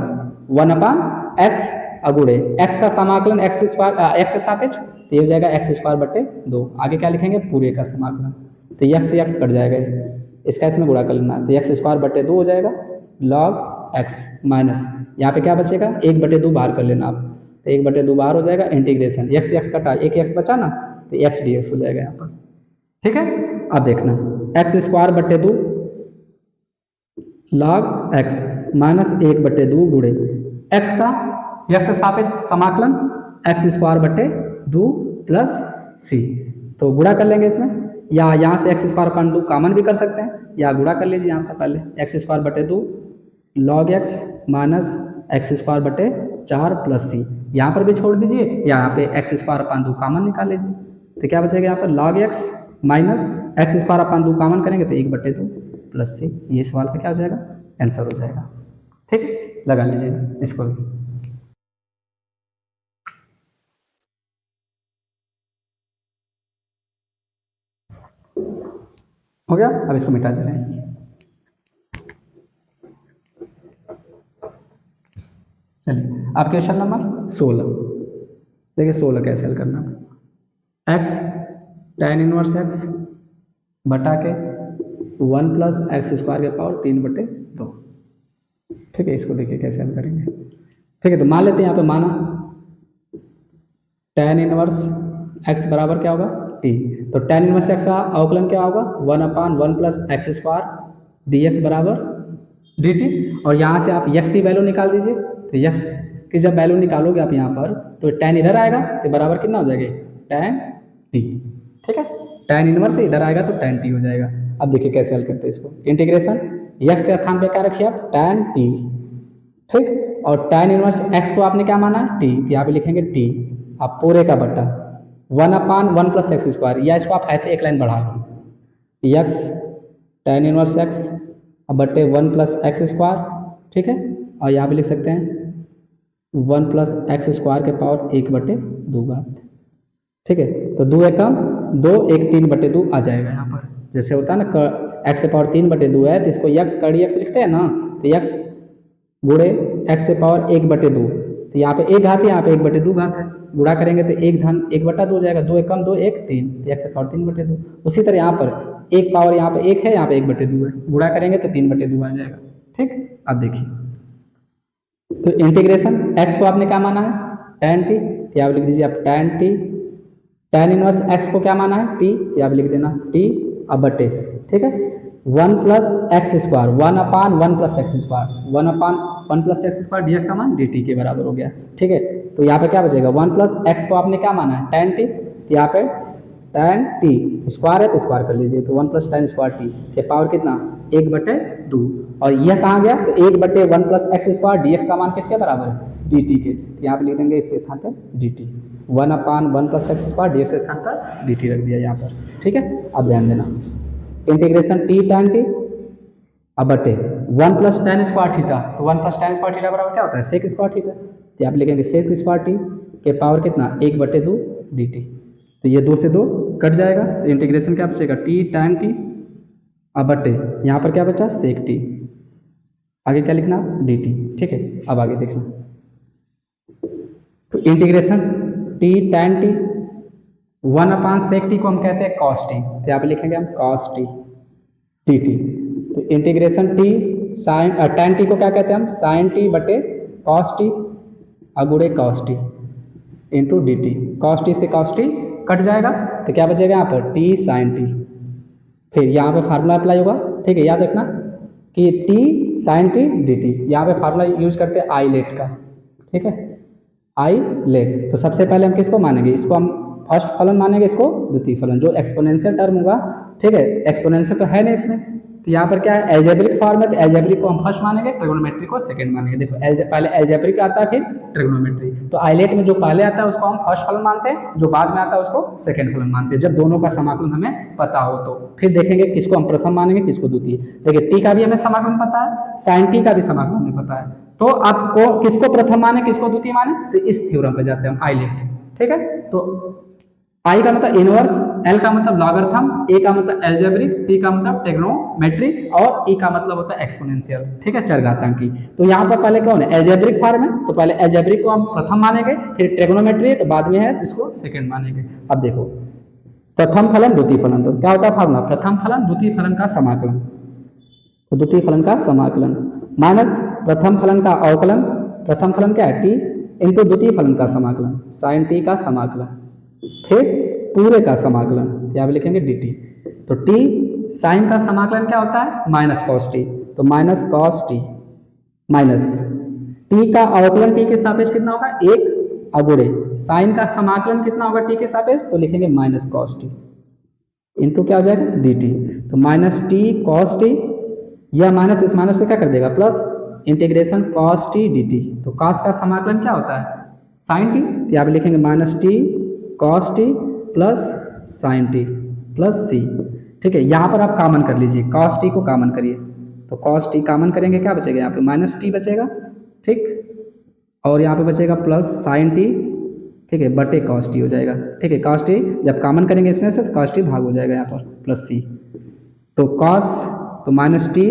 Speaker 1: 1/x अगुड़े एक्स का समाकलन एक्स स्क्वायर एक्स के सापेक्ष, तो ये हो जाएगा एक्स स्क्वायर बटे 2। आगे क्या लिखेंगे, पूरे का समाकलन, तो एक्स से एक्स कट जाएगा, इसका इसमें गुणा कर लेना, तो एक्स स्क्वायर बटे 2 हो जाएगा लॉग एक्स माइनस यहाँ पे क्या बचेगा 1/2 बाहर कर लेना आप, तो 1/2 बाहर हो जाएगा, इंटीग्रेशन एक्स से एक्स कटा, एक एक्स बचा ना, तो एक्स डी एक्स हो जाएगा यहाँ पर। ठीक है, अब देखना एक्स स्क्वायर बटे 2 लॉग एक्स माइनस 1/2 गुणे एक्स का एक्स से सापेक्ष समाकलन एक्स स्क्वायर बटे 2 प्लस सी, तो गुणा कर लेंगे इसमें, या यहाँ से एक्स स्क्वायर अपन 2 कॉमन भी कर सकते हैं, या गुणा कर लीजिए यहाँ पर पहले एक्स स्क्वायर बटे 2 log x minus x square बटे 4 प्लस सी, यहाँ पर भी छोड़ दीजिए, यहाँ पे एक्स स्क्वायर अपन 2 कॉमन निकाल लीजिए, तो क्या बचेगा यहाँ पर log x minus x square upon 2 common करेंगे तो 1/2 प्लस सी, ये सवाल का क्या हो जाएगा आंसर हो जाएगा। ठीक, लगा लीजिए इसको भी। हो गया, अब इसको मिटा दे रहे हैं। चलिए अब क्वेश्चन नंबर 16, देखिए 16 कैसे हल करना, एक्स tan इनवर्स एक्स बटा के 1 प्लस एक्स स्क्वायर के पावर 3/2। ठीक है, इसको देखिए कैसे हल करेंगे। ठीक है, तो मान लेते हैं यहाँ पे माना tan इनवर्स एक्स बराबर क्या होगा t, तो tan इनवर्स एक्स का अवकलन क्या होगा 1/1 प्लस एक्स स्क्वायर dx बराबर dt, और यहाँ से आप x की वैल्यू निकाल दीजिए, तो x की जब वैल्यू निकालोगे आप यहाँ पर तो tan इधर आएगा तो बराबर कितना हो जाएगा tan t। ठीक है, tan इनवर्स इधर आएगा तो tan t हो जाएगा। अब देखिए कैसे हल करते हैं इसको, इंटीग्रेशन x के स्थान पे क्या रखिए आप tan t, ठीक, और tan इनवर्स x को आपने क्या माना है t, तो यहाँ पे लिखेंगे t, आप पूरे का बट्टा 1/1 प्लस एक्स स्क्वायर, या इसको आप ऐसे एक लाइन बढ़ा लो x tan इनवर्स x अब बट्टे 1 प्लस एक्स स्क्वायर। ठीक है, और यहाँ पे लिख सकते हैं 1 प्लस एक्स स्क्वायर के पावर 1/2 घात। ठीक है, तो 2 एकम 2 1 3/2 आ जाएगा यहाँ पर, जैसे होता है ना एक्स से पावर 3/2 है तो इसको x कड़ी एक्स लिखते हैं ना, तो x गुणे एक्स से पावर 1/2, तो यहाँ पे 1 घात है, यहाँ पे 1/2 घात है, गुणा करेंगे तो 1 धन 1/2 हो जाएगा, 2 एकम 2 1 3, तो x से पावर 3/2। उसी तरह यहाँ पर एक पावर यहाँ पे 1 है, यहाँ पे 1/2 है, गुणा करेंगे तो 3/2 आ जाएगा। ठीक, अब देखिए तो इंटीग्रेशन x को आपने क्या माना है tan t, यहाँ पे लिख दीजिए आप tan t, tan inverse x को क्या माना है t, यहाँ पे लिख देना t अब बटे, ठीक है 1 plus x square 1/1 plus x square 1/1 plus x square d x का मान डी टी के बराबर हो गया। ठीक है, तो यहाँ पे क्या बचेगा 1 प्लस एक्स को आपने क्या माना है tan t, तो यहाँ पे tan t स्क्वायर है तो स्क्वायर कर लीजिए, तो 1 प्लस tan स्क्वायर t के पावर कितना 1/2, और यह कहाँ गया तो 1/1 plus x square d x का मान किसके बराबर है डी टी के, तो यहाँ पे लिख देंगे इसके स्थान पर D T 1/1 plus x square d x के स्थान पर डी टी रख दिया यहाँ पर। ठीक है, अब ध्यान देना इंटीग्रेशन t tan t अब बटे 1 प्लस tan स्क्वायर थीटा, तो 1 प्लस tan स्क्वायर थीटा बराबर क्या होता है सेक स्क्वायर थीटा, तो आप लिखेंगे सेक स्क्वायर t के पावर कितना 1/2 dt, तो ये 2 से 2 कट जाएगा, तो इंटीग्रेशन क्या बचेगा t tan t अब बटे यहाँ पर क्या बचा सेक t, आगे क्या लिखना dt। ठीक है, अब आगे देखना तो integration t tan t 1/sec t को हम कहते हैं cos t, तो यहाँ पे लिखेंगे हम cos t dt, तो integration t sin tan t को क्या कहते हैं हम sin t बटे cos t अगुड़े cos t into D T, cos t से cos t कट जाएगा तो क्या बचेगा यहाँ पर t sin t, फिर यहाँ पे फार्मूला अप्लाई होगा। ठीक है, याद रखना कि t sin t dt, यहाँ पे फार्मूला यूज करते हैं आई लेट का। ठीक है, आई लेट, तो सबसे पहले हम किसको मानेंगे, इसको हम फर्स्ट फलन मानेंगे, इसको द्वितीय फलन, जो एक्सपोनेंशियल टर्म होगा। ठीक है, एक्सपोनेंशियल तो है नहीं इसमें, तो यहाँ पर क्या है एल्जेब्रिक फॉर्म है, तो एल्जेब्रिक को हम फर्स्ट मानेंगे, ट्रिग्नोमेट्री को सेकंड मानेंगे। देखो पहले एल्जेब्रिक आता है फिर ट्रिग्नोमेट्री, तो आइलेट में जो पहले आता है उसको हम फर्स्ट फलन मानते हैं, जो बाद में आता है उसको सेकंड फलन मानते हैं, जब दोनों का समाकलन हमें पता हो तो। फिर देखेंगे किसको हम प्रथम मानेंगे किसको द्वितीय। देखिए टी का भी हमें समाकलन पता है, साइन टी का भी समाकलन हमें पता है, तो आपको किसको प्रथम माने किसको द्वितीय माने, तो इस थ्योरम पे जाते हैं हम आइलेट। ठीक है, तो आई का मतलब इनवर्स, एल का मतलब लॉगरिथम, ए का मतलब एल्जेब्रिक, टी का मतलब ट्रिग्नोमेट्रिक और ई का मतलब होता है एक्सपोनेंशियल, ठीक है, चरघातांकी। तो यहाँ पर पहले कौन है, एल्जेब्रिक फॉर्म है, तो पहले एल्जेब्रिक को हम प्रथम मानेंगे, फिर ट्रिग्नोमेट्री है तो बाद में है तो इसको सेकंड मानेंगे। अब देखो प्रथम फलन द्वितीय फलन, तो क्या होता है फॉर्मूला, प्रथम फलन द्वितीय फलन का समाकलन, तो द्वितीय फलन का समाकलन माइनस प्रथम फलन का अवकलन, प्रथम फलन क्या है टी, इंटू द्वितीय फलन का समाकलन साइन टी का समाकलन, फिर पूरे का समाकलन यहाँ पे लिखेंगे डी टी। तो टी साइन का समाकलन क्या होता है माइनस कॉस टी, तो minus cos T minus T का अवकलन टी के सापेक्ष कितना होगा एक, अगुणे साइन का समाकलन कितना होगा टी के सापेक्ष, तो लिखेंगे माइनस कॉस टी इंटू क्या हो जाएगा डी टी। तो माइनस टी कॉस टी, यह माइनस इस माइनस को क्या कर देगा plus, integration cos T D t. तो कॉस का समाकलन क्या होता है साइन टी, तो यहाँ पे लिखेंगे minus t cos t plus sine t plus c, ठीक है। यहाँ पर आप कॉमन कर लीजिए, कॉस टी को कॉमन करिए, तो कॉस टी कॉमन करेंगे क्या बचेगा यहाँ पे माइनस टी बचेगा, ठीक, और यहाँ पे बचेगा प्लस साइन टी, ठीक है, बटे कॉस टी हो जाएगा, ठीक है। कॉस टी जब कॉमन करेंगे इसमें से तो कॉस टी भाग हो जाएगा यहाँ पर प्लस सी, तो कॉस तो माइनस टी,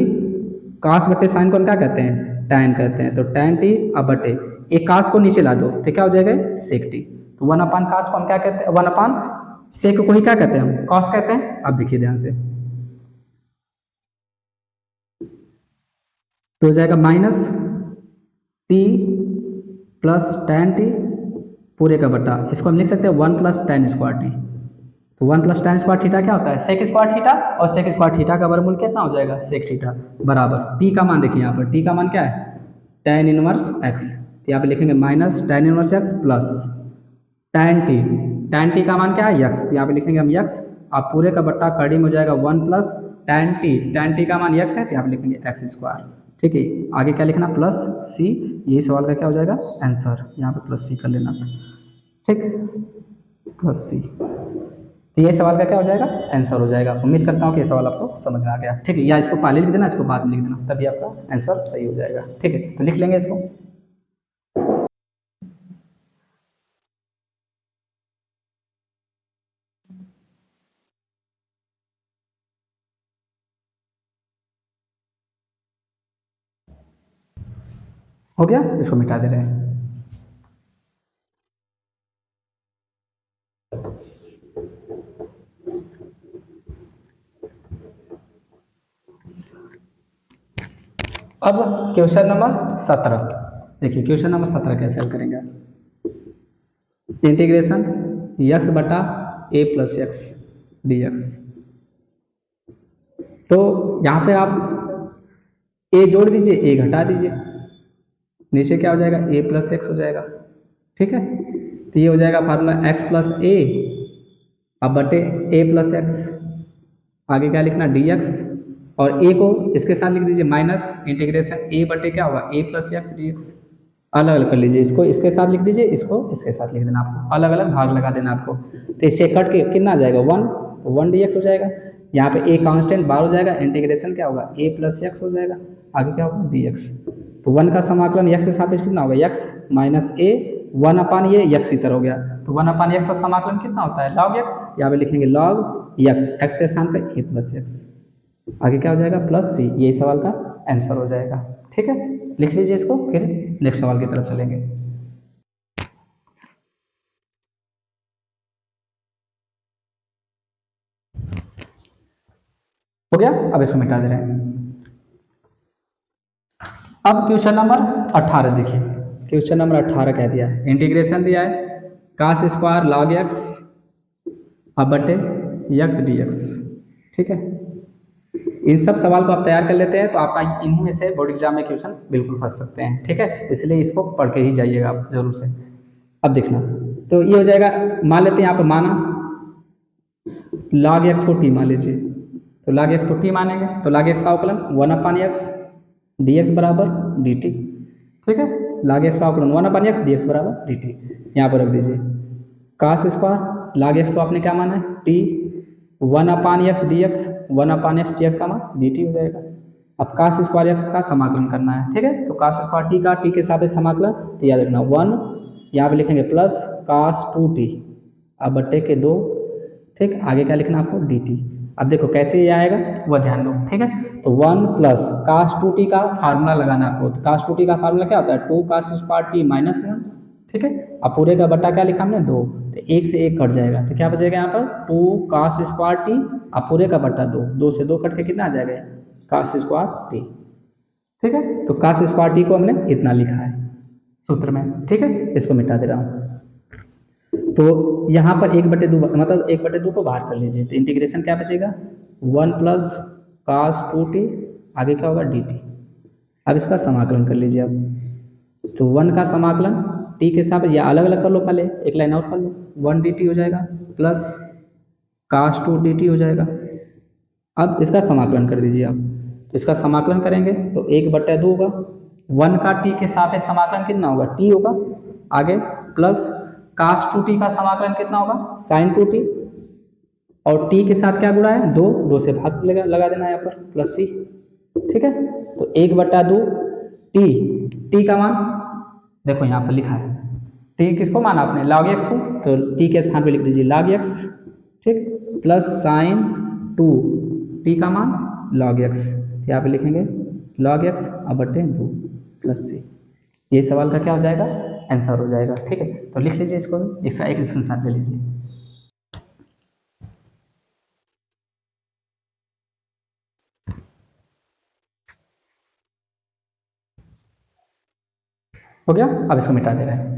Speaker 1: कॉस बटे साइन को क्या कहते हैं टैन कहते हैं, तो टैन टी अब बटे एक कॉस को नीचे ला दो तो क्या हो जाएगा सेक टी, तो वन अपान कॉस को हम क्या कहते हैं, वन अपान सेक को ही क्या कहते हैं हम कॉस कहते हैं। अब देखिए ध्यान से, तो हो जाएगा minus t plus tan t पूरे का बटा, इसको हम लिख सकते हैं one plus tan square t, तो one plus tan square theta क्या होता है सेक स्क्वायर थीटा, और सेक स्क्वायर थीटा का वर्गमूल कितना हो जाएगा सेक थीटा बराबर टी का मान देखिए यहाँ पर, टी का मान क्या है टैन इनवर्स एक्स, तो यहाँ पे लिखेंगे minus tan inverse x plus tan T का मान क्या है यक्स, तो यहाँ पे लिखेंगे हम यक्स, आप पूरे का बट्टा कड़ीम हो जाएगा वन प्लस टैन टी का मान यक्स है तो यहाँ पे लिखेंगे एक्स स्क्वायर, ठीक है। आगे क्या लिखना प्लस सी, यही सवाल का क्या हो जाएगा आंसर, यहाँ पे प्लस सी कर लेना, ठीक, प्लस सी, तो ये सवाल का क्या हो जाएगा आंसर हो जाएगा। उम्मीद करता हूँ कि ये सवाल आपको समझ में आ गया, ठीक है, या इसको पहले लिख देना इसको बाद में लिख देना तभी आपका आंसर सही हो जाएगा, ठीक है। तो लिख लेंगे इसको, हो गया, इसको मिटा दे रहे हैं। अब क्वेश्चन नंबर 17 देखिए, क्वेश्चन नंबर 17 कैसे हल करेंगे, इंटीग्रेशन यक्स बटा ए प्लस एक्स डी एक्स। तो यहाँ पे आप ए जोड़ दीजिए ए घटा दीजिए, नीचे क्या हो जाएगा ए प्लस एक्स हो जाएगा, ठीक है। तो ये हो जाएगा फार्मूला एक्स प्लस ए अब बटे ए प्लस एक्स, आगे क्या लिखना डी एक्स, और ए को इसके साथ लिख दीजिए माइनस इंटीग्रेशन ए बटे क्या होगा ए प्लस एक्स डी एक्स, अलग अलग कर लीजिए, इसको इसके साथ लिख दीजिए, इसको इसके साथ लिख देना, आपको अलग अलग भाग लगा देना आपको। तो इससे कट के कितना आ जाएगा वन, तो वन डी एक्स हो जाएगा, यहाँ पे ए कांस्टेंट बार हो जाएगा, इंटीग्रेशन क्या होगा ए प्लस एक्स हो जाएगा, आगे क्या होगा डी एक्स। तो वन का समाकलन एक्स के सापेक्ष कितना होगा एक्स माइनस ए, वन अपान ये एक्स इधर हो गया, तो वन अपान एक्स का समाकलन कितना होता है लॉग एक्स, यहाँ पे लिखेंगे लॉग एक्स, एक्स के स्थान पर ए प्लस एक्स, आगे क्या हो जाएगा प्लस सी, यही सवाल का आंसर हो जाएगा, ठीक है। लिख लीजिए इसको, फिर नेक्स्ट सवाल की तरफ चलेंगे। हो गया, अब इसको मिटा दे रहे हैं। अब क्वेश्चन नंबर 18 देखिए, क्वेश्चन नंबर 18 कह दिया है इंटीग्रेशन दिया है कास स्क्वायर लॉग एक्स अब बटे एक्स डी एक्स, ठीक है। इन सब सवाल को आप तैयार कर लेते हैं तो आपका इन्हीं में से बोर्ड एग्जाम में क्वेश्चन बिल्कुल फंस सकते हैं, ठीक है, इसलिए इसको पढ़ के ही जाइएगा आप जरूर से। अब देखना, तो ये हो जाएगा, मान लेते हैं यहाँ पर माना log x को t मान लीजिए, तो log x को t मानेंगे तो log x का अवकलन one upon x d x बराबर डी टी, ठीक है, log x का अवकलन one upon x d x बराबर डी टी, यहाँ पर रख दीजिए कास स्क्वायर log x को आपने क्या माना है t, वन अपान x d x, one upon x d x का मान डी टी हो जाएगा। अब कास स्क्वायर एक्स का समाकलन करना है, ठीक है, तो कास स्क्वायर टी का टी के सापेक्ष समाकलन, तो याद रखना वन, यहाँ पे लिखेंगे प्लस कास टू टी, अब बट्टे के 2, ठीक। आगे क्या लिखना आपको, डी टी। अब देखो कैसे ये आएगा वह ध्यान दो, ठीक है। तो 1 प्लस कास 2t का फार्मूला लगाना आपको। तो कास 2t का फार्मूला क्या होता है, 2 कास स्क्वायर टी माइनस 1, ठीक है। अब पूरे का बटा क्या लिखा हमने, 2, तो 1 से 1 कट जाएगा, तो क्या बचेगा यहाँ पर 2 कास स्क्वायर टी, अब पूरे का बटा 2, 2 से 2 कट के कितना आ जाएगा, कास स्क्वायर टी, ठीक है। तो कास स्क्वायर टी को हमने इतना लिखा है सूत्र में, ठीक है। इसको मिटा दे रहा हूँ। तो यहाँ पर 1/2 मतलब 1/2 को बाहर कर लीजिए, तो इंटीग्रेशन क्या बचेगा, 1 प्लस कास 2t, आगे क्या होगा dt। अब इसका समाकलन कर लीजिए अब। तो 1 का समाकलन t के साथ या अलग अलग कर लो, पहले एक लाइन और कर लो, 1 dt हो जाएगा प्लस कास 2 dt हो जाएगा। अब इसका समाकलन कर दीजिए आप। तो इसका समाकलन करेंगे तो 1/2 होगा, 1 का t के साथ समाकलन कितना होगा, t होगा, आगे प्लस कास 2t का समाकलन कितना होगा, साइन 2t, और t के साथ क्या गुणा है, 2, 2 से भाग लगा देना यहाँ पर प्लस c, ठीक है। तो 1/2 t का मान देखो यहाँ पर लिखा है, t किसको माना आपने, log x को, तो t के स्थान पे लिख दीजिए log x, ठीक, प्लस साइन 2t का मान log x, यहाँ पे लिखेंगे log x अब बटे 2 प्लस c। ये सवाल का क्या हो जाएगा, आंसर हो जाएगा, ठीक है। तो लिख लीजिए इसको, एक स्क्रीनशॉट ले लीजिए। हो गया, अब इसको मिटा दे रहे हैं।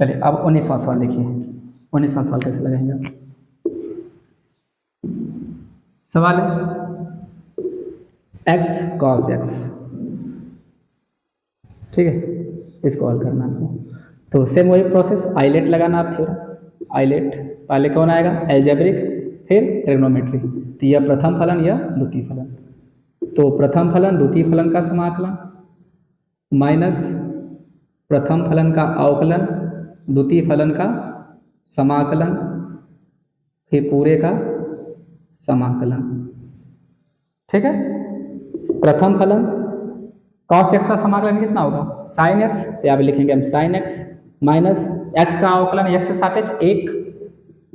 Speaker 1: चलिए अब 19वां सवाल देखिए, 19वां सवाल कैसे लगाएंगे। सवाल है x cos x, ठीक है, इसको हल करना आपको। तो सेम वही प्रोसेस, आइलेट लगाना आप, फिर आइलेट पहले कौन आएगा, एल्जेब्रिक, फिर ट्रिग्नोमेट्री। तो यह प्रथम फलन, यह द्वितीय फलन। तो प्रथम फलन द्वितीय फलन का समाकलन माइनस प्रथम फलन का अवकलन द्वितीय फलन का समाकलन, फिर पूरे का समाकलन, ठीक है। प्रथम फलन cos x का समाकलन कितना होगा, sin x, तो यहाँ पे लिखेंगे हम sin x, माइनस x का अवकलन x के सापेक्ष 1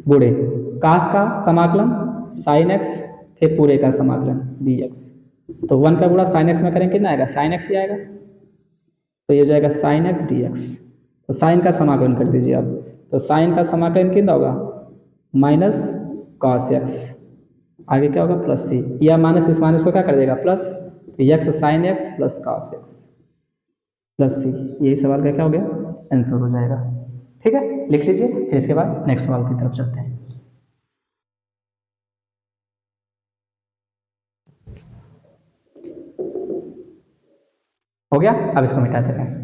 Speaker 1: गुणे cos का समाकलन sin x, फिर पूरे का समाकलन dx। तो 1 का गुणा sin x में करेंगे कितना आएगा, sin x ही आएगा, तो ये जाएगा sin x dx। तो sin का समाकलन कर दीजिए आप। तो sin का समाकलन कितना होगा, माइनस cos x, आगे क्या होगा प्लस c, या माइनस इस माइनस को क्या कर देगा plus, x sine x plus cos x plus c. यही सवाल का क्या हो गया, आंसर हो जाएगा, ठीक है। लिख लीजिए, फिर इसके बाद नेक्स्ट सवाल की तरफ चलते हैं। हो गया, अब इसको मिटा देते हैं।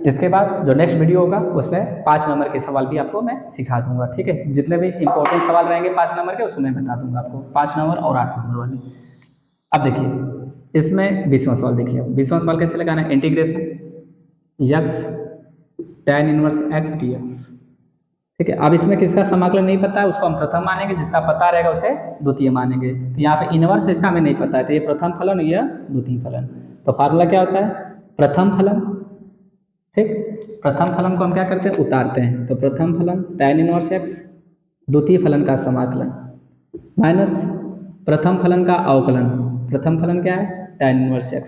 Speaker 1: इसके बाद जो नेक्स्ट वीडियो होगा उसमें 5 नंबर के सवाल भी आपको मैं सिखा दूंगा, ठीक है। जितने भी इंपॉर्टेंट सवाल रहेंगे 5 नंबर के, उसको मैं बता दूंगा आपको, 5 नंबर और 8 नंबर वाले। अब देखिए इसमें 20वां सवाल देखिए। 20वां सवाल कैसे लगाना है, integration x tan inverse x dx, ठीक है। अब इसमें किसका समाकलन नहीं पता है, उसको हम प्रथम मानेंगे, जिसका पता रहेगा उसे द्वितीय मानेंगे। तो यहाँ पे इनवर्स इसका हमें नहीं पता है, तो ये प्रथम फलन, यह द्वितीय फलन। तो फार्मूला क्या होता है, प्रथम फलन, ठीक। प्रथम फलन को हम क्या करते हैं, उतारते हैं। तो प्रथम फलन tan इनवर्स x, द्वितीय फलन का समाकलन माइनस प्रथम फलन का अवकलन, प्रथम फलन क्या है tan इनवर्स x,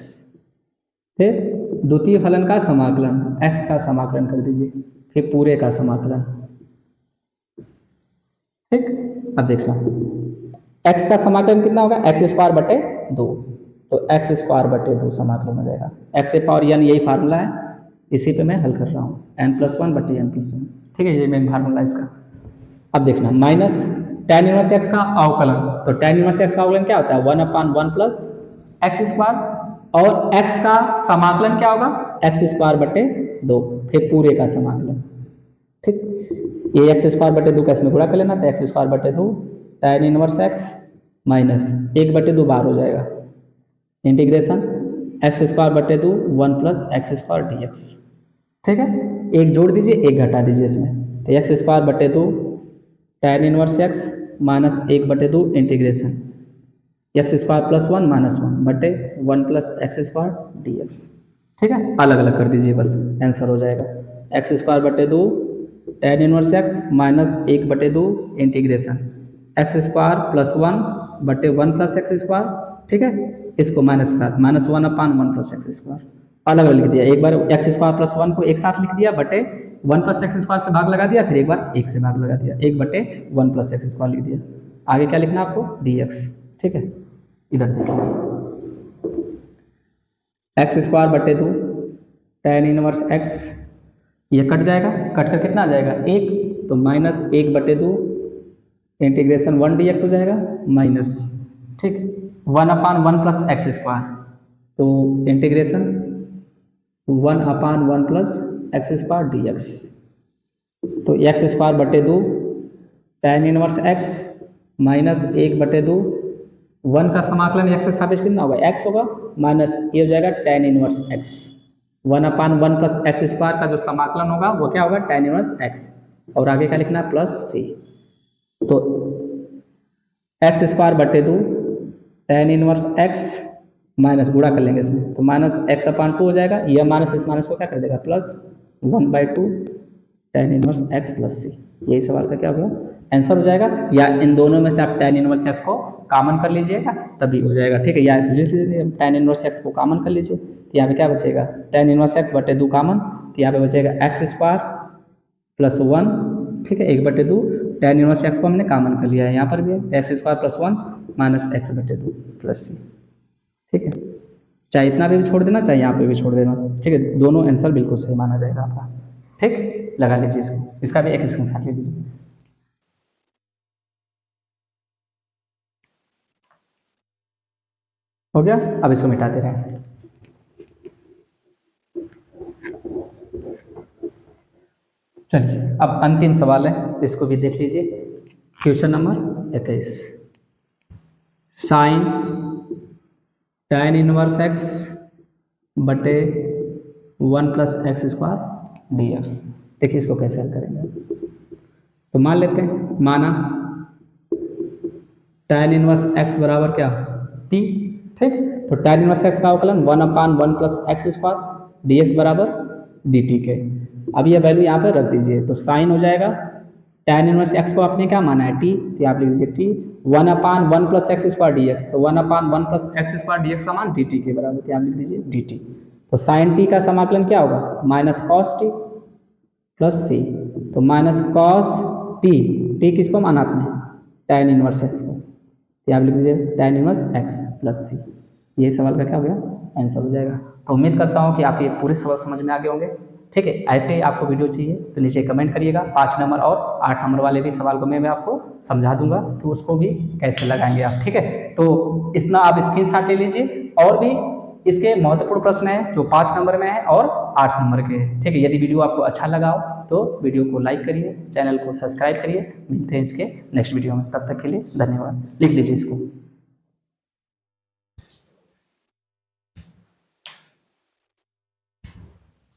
Speaker 1: फिर द्वितीय फलन का समाकलन x का समाकलन कर दीजिए, फिर पूरे का समाकलन, ठीक। अब देख लो x का समाकलन कितना होगा, x स्क्वायर बटे 2, तो x स्क्वायर बटे 2 समाकलन हो जाएगा। x पावर n यही फार्मूला है, इसी पे मैं हल कर रहा हूँ, n+1 बटे n+1, ठीक है, ये मेन फार्मूला इसका। अब देखना माइनस tan इनवर्स x का अवकलन, तो tan इनवर्स x का अवकलन क्या होता है, 1/1 प्लस x स्क्वायर, और x का समाकलन क्या होगा, x स्क्वायर बटे 2, फिर पूरे का समाकलन, ठीक। ये x स्क्वायर बटे 2 का इसमें गुणा कर लेना, तो x स्क्वायर बटे 2 tan इनवर्स x माइनस 1/2 बाहर हो जाएगा, इंटीग्रेशन x स्क्वायर बटे 2 1 प्लस x स्क्वायर dx, ठीक है। एक जोड़ दीजिए, एक घटा दीजिए इसमें, तो x स्क्वायर बटे 2 tan inverse x minus 1/2 integration x square plus one minus one बटे one plus x square d x. ठीक है, अलग अलग कर दीजिए बस, आंसर हो जाएगा एक्स स्क्वायर बटे दो tan इनवर्स एक्स माइनस एक बटे दो integration x square plus one बटे वन प्लस एक्स स्क्वायर। ठीक है, इसको माइनस के साथ minus one upon one plus x square अलग अलग लिख दिया। एक बार एक्स स्क्वायर प्लस वन को एक साथ लिख दिया बटे वन प्लस एक्स स्क्वायर से भाग लगा दिया, फिर एक बार एक से भाग लगा दिया, एक बटे वन प्लस एक्स स्क्वायर लिख दिया। आगे क्या लिखना आपको, डी एक्स। ठीक है, इधर देखिए एक्स स्क्वायर बटे दो tan इनवर्स एक्स, ये कट जाएगा, कट कर कितना आ जाएगा एक, तो माइनस एक बटे दो इंटीग्रेशन वन डी एक्स हो जाएगा माइनस, ठीक, one upon one plus x square, तो integration one upon one plus x square d x, तो एक्स स्क्वायर बटे दो tan इनवर्स एक्स माइनस एक बटे दो, वन का समाकलन एक्स से सापेक्ष कितना होगा एक्स होगा, माइनस ये हो जाएगा tan inverse x, one upon one plus x square का जो समाकलन होगा वो क्या होगा tan इनवर्स एक्स, और आगे क्या लिखना है प्लस सी, तो एक्स स्क्वायर बटे दो tan इनवर्स एक्स माइनस गुणा कर लेंगे इसमें, तो माइनस एक्स अपान टू हो जाएगा, यह माइनस इस माइनस को क्या कर देगा plus one by two tan inverse x plus c. यही सवाल का क्या हो गया आंसर हो जाएगा, या इन दोनों में से आप tan इनवर्स एक्स को कॉमन कर लीजिएगा तभी हो जाएगा। ठीक है, या लिख लीजिए tan इनवर्स एक्स को कॉमन कर लीजिए, तो यहाँ पे क्या बचेगा tan इनवर्स एक्स बटे दो कॉमन, तो यहाँ पे बचेगा एक्स स्क्वायर प्लस वन, ठीक है, एक बटे दो, tan इनवर्स एक्स को हमने कॉमन कर लिया है, यहाँ पर भी है x square plus one minus x बटे दो प्लस सी। ठीक है, चाहे इतना भी छोड़ देना चाहे यहाँ पे भी छोड़ देना। ठीक है, दोनों आंसर बिल्कुल सही माना जाएगा आपका। ठीक, लगा लीजिए इसको, इसका भी एक स्क्रीनशॉट ले लीजिए। हो गया, अब इसको मिटाते रहें। चलिए अब अंतिम सवाल है, इसको भी देख लीजिए। Question number 21, sine tan inverse x बटे one plus x square d x. देखिए इसको कैसे हल करेंगे, तो मान लेते हैं, माना tan इनवर्स एक्स बराबर क्या t, ठीक, तो tan इनवर्स एक्स का अवकलन one upon one plus x square d x बराबर डी टी के। अब ये वैल्यू यहाँ पर रख दीजिए, तो साइन हो जाएगा tan इनवर्स एक्स को आपने क्या माना है t, तो आप लिख लीजिए t one upon one plus x square d x, तो one upon one plus x square d x का मान डी टी के बराबर, तो आप लिख लीजिए डी टी। तो साइन टी का समाकलन क्या होगा माइनस कॉस टी प्लस सी, तो माइनस कॉस टी, टी किसको माना आपने tan इनवर्स एक्स को, तो आप लिख लीजिए tan इनवर्स एक्स प्लस सी। ये सवाल का क्या हो गया आंसर हो जाएगा। तो उम्मीद करता हूँ कि आप ये पूरे सवाल समझ में आ गए होंगे। ठीक है, ऐसे ही आपको वीडियो चाहिए तो नीचे कमेंट करिएगा, 5 नंबर और 8 नंबर वाले भी सवाल को मैं आपको समझा दूंगा कि उसको भी कैसे लगाएंगे आप। ठीक है, तो इतना आप स्क्रीनशॉट ले लीजिए, और भी इसके महत्वपूर्ण प्रश्न हैं जो 5 नंबर में है और 8 नंबर के हैं। ठीक है, यदि वीडियो आपको अच्छा लगा हो तो वीडियो को लाइक करिए, चैनल को सब्सक्राइब करिए। मिलते हैं इसके नेक्स्ट वीडियो में, तब तक के लिए धन्यवाद। लिख लीजिए इसको।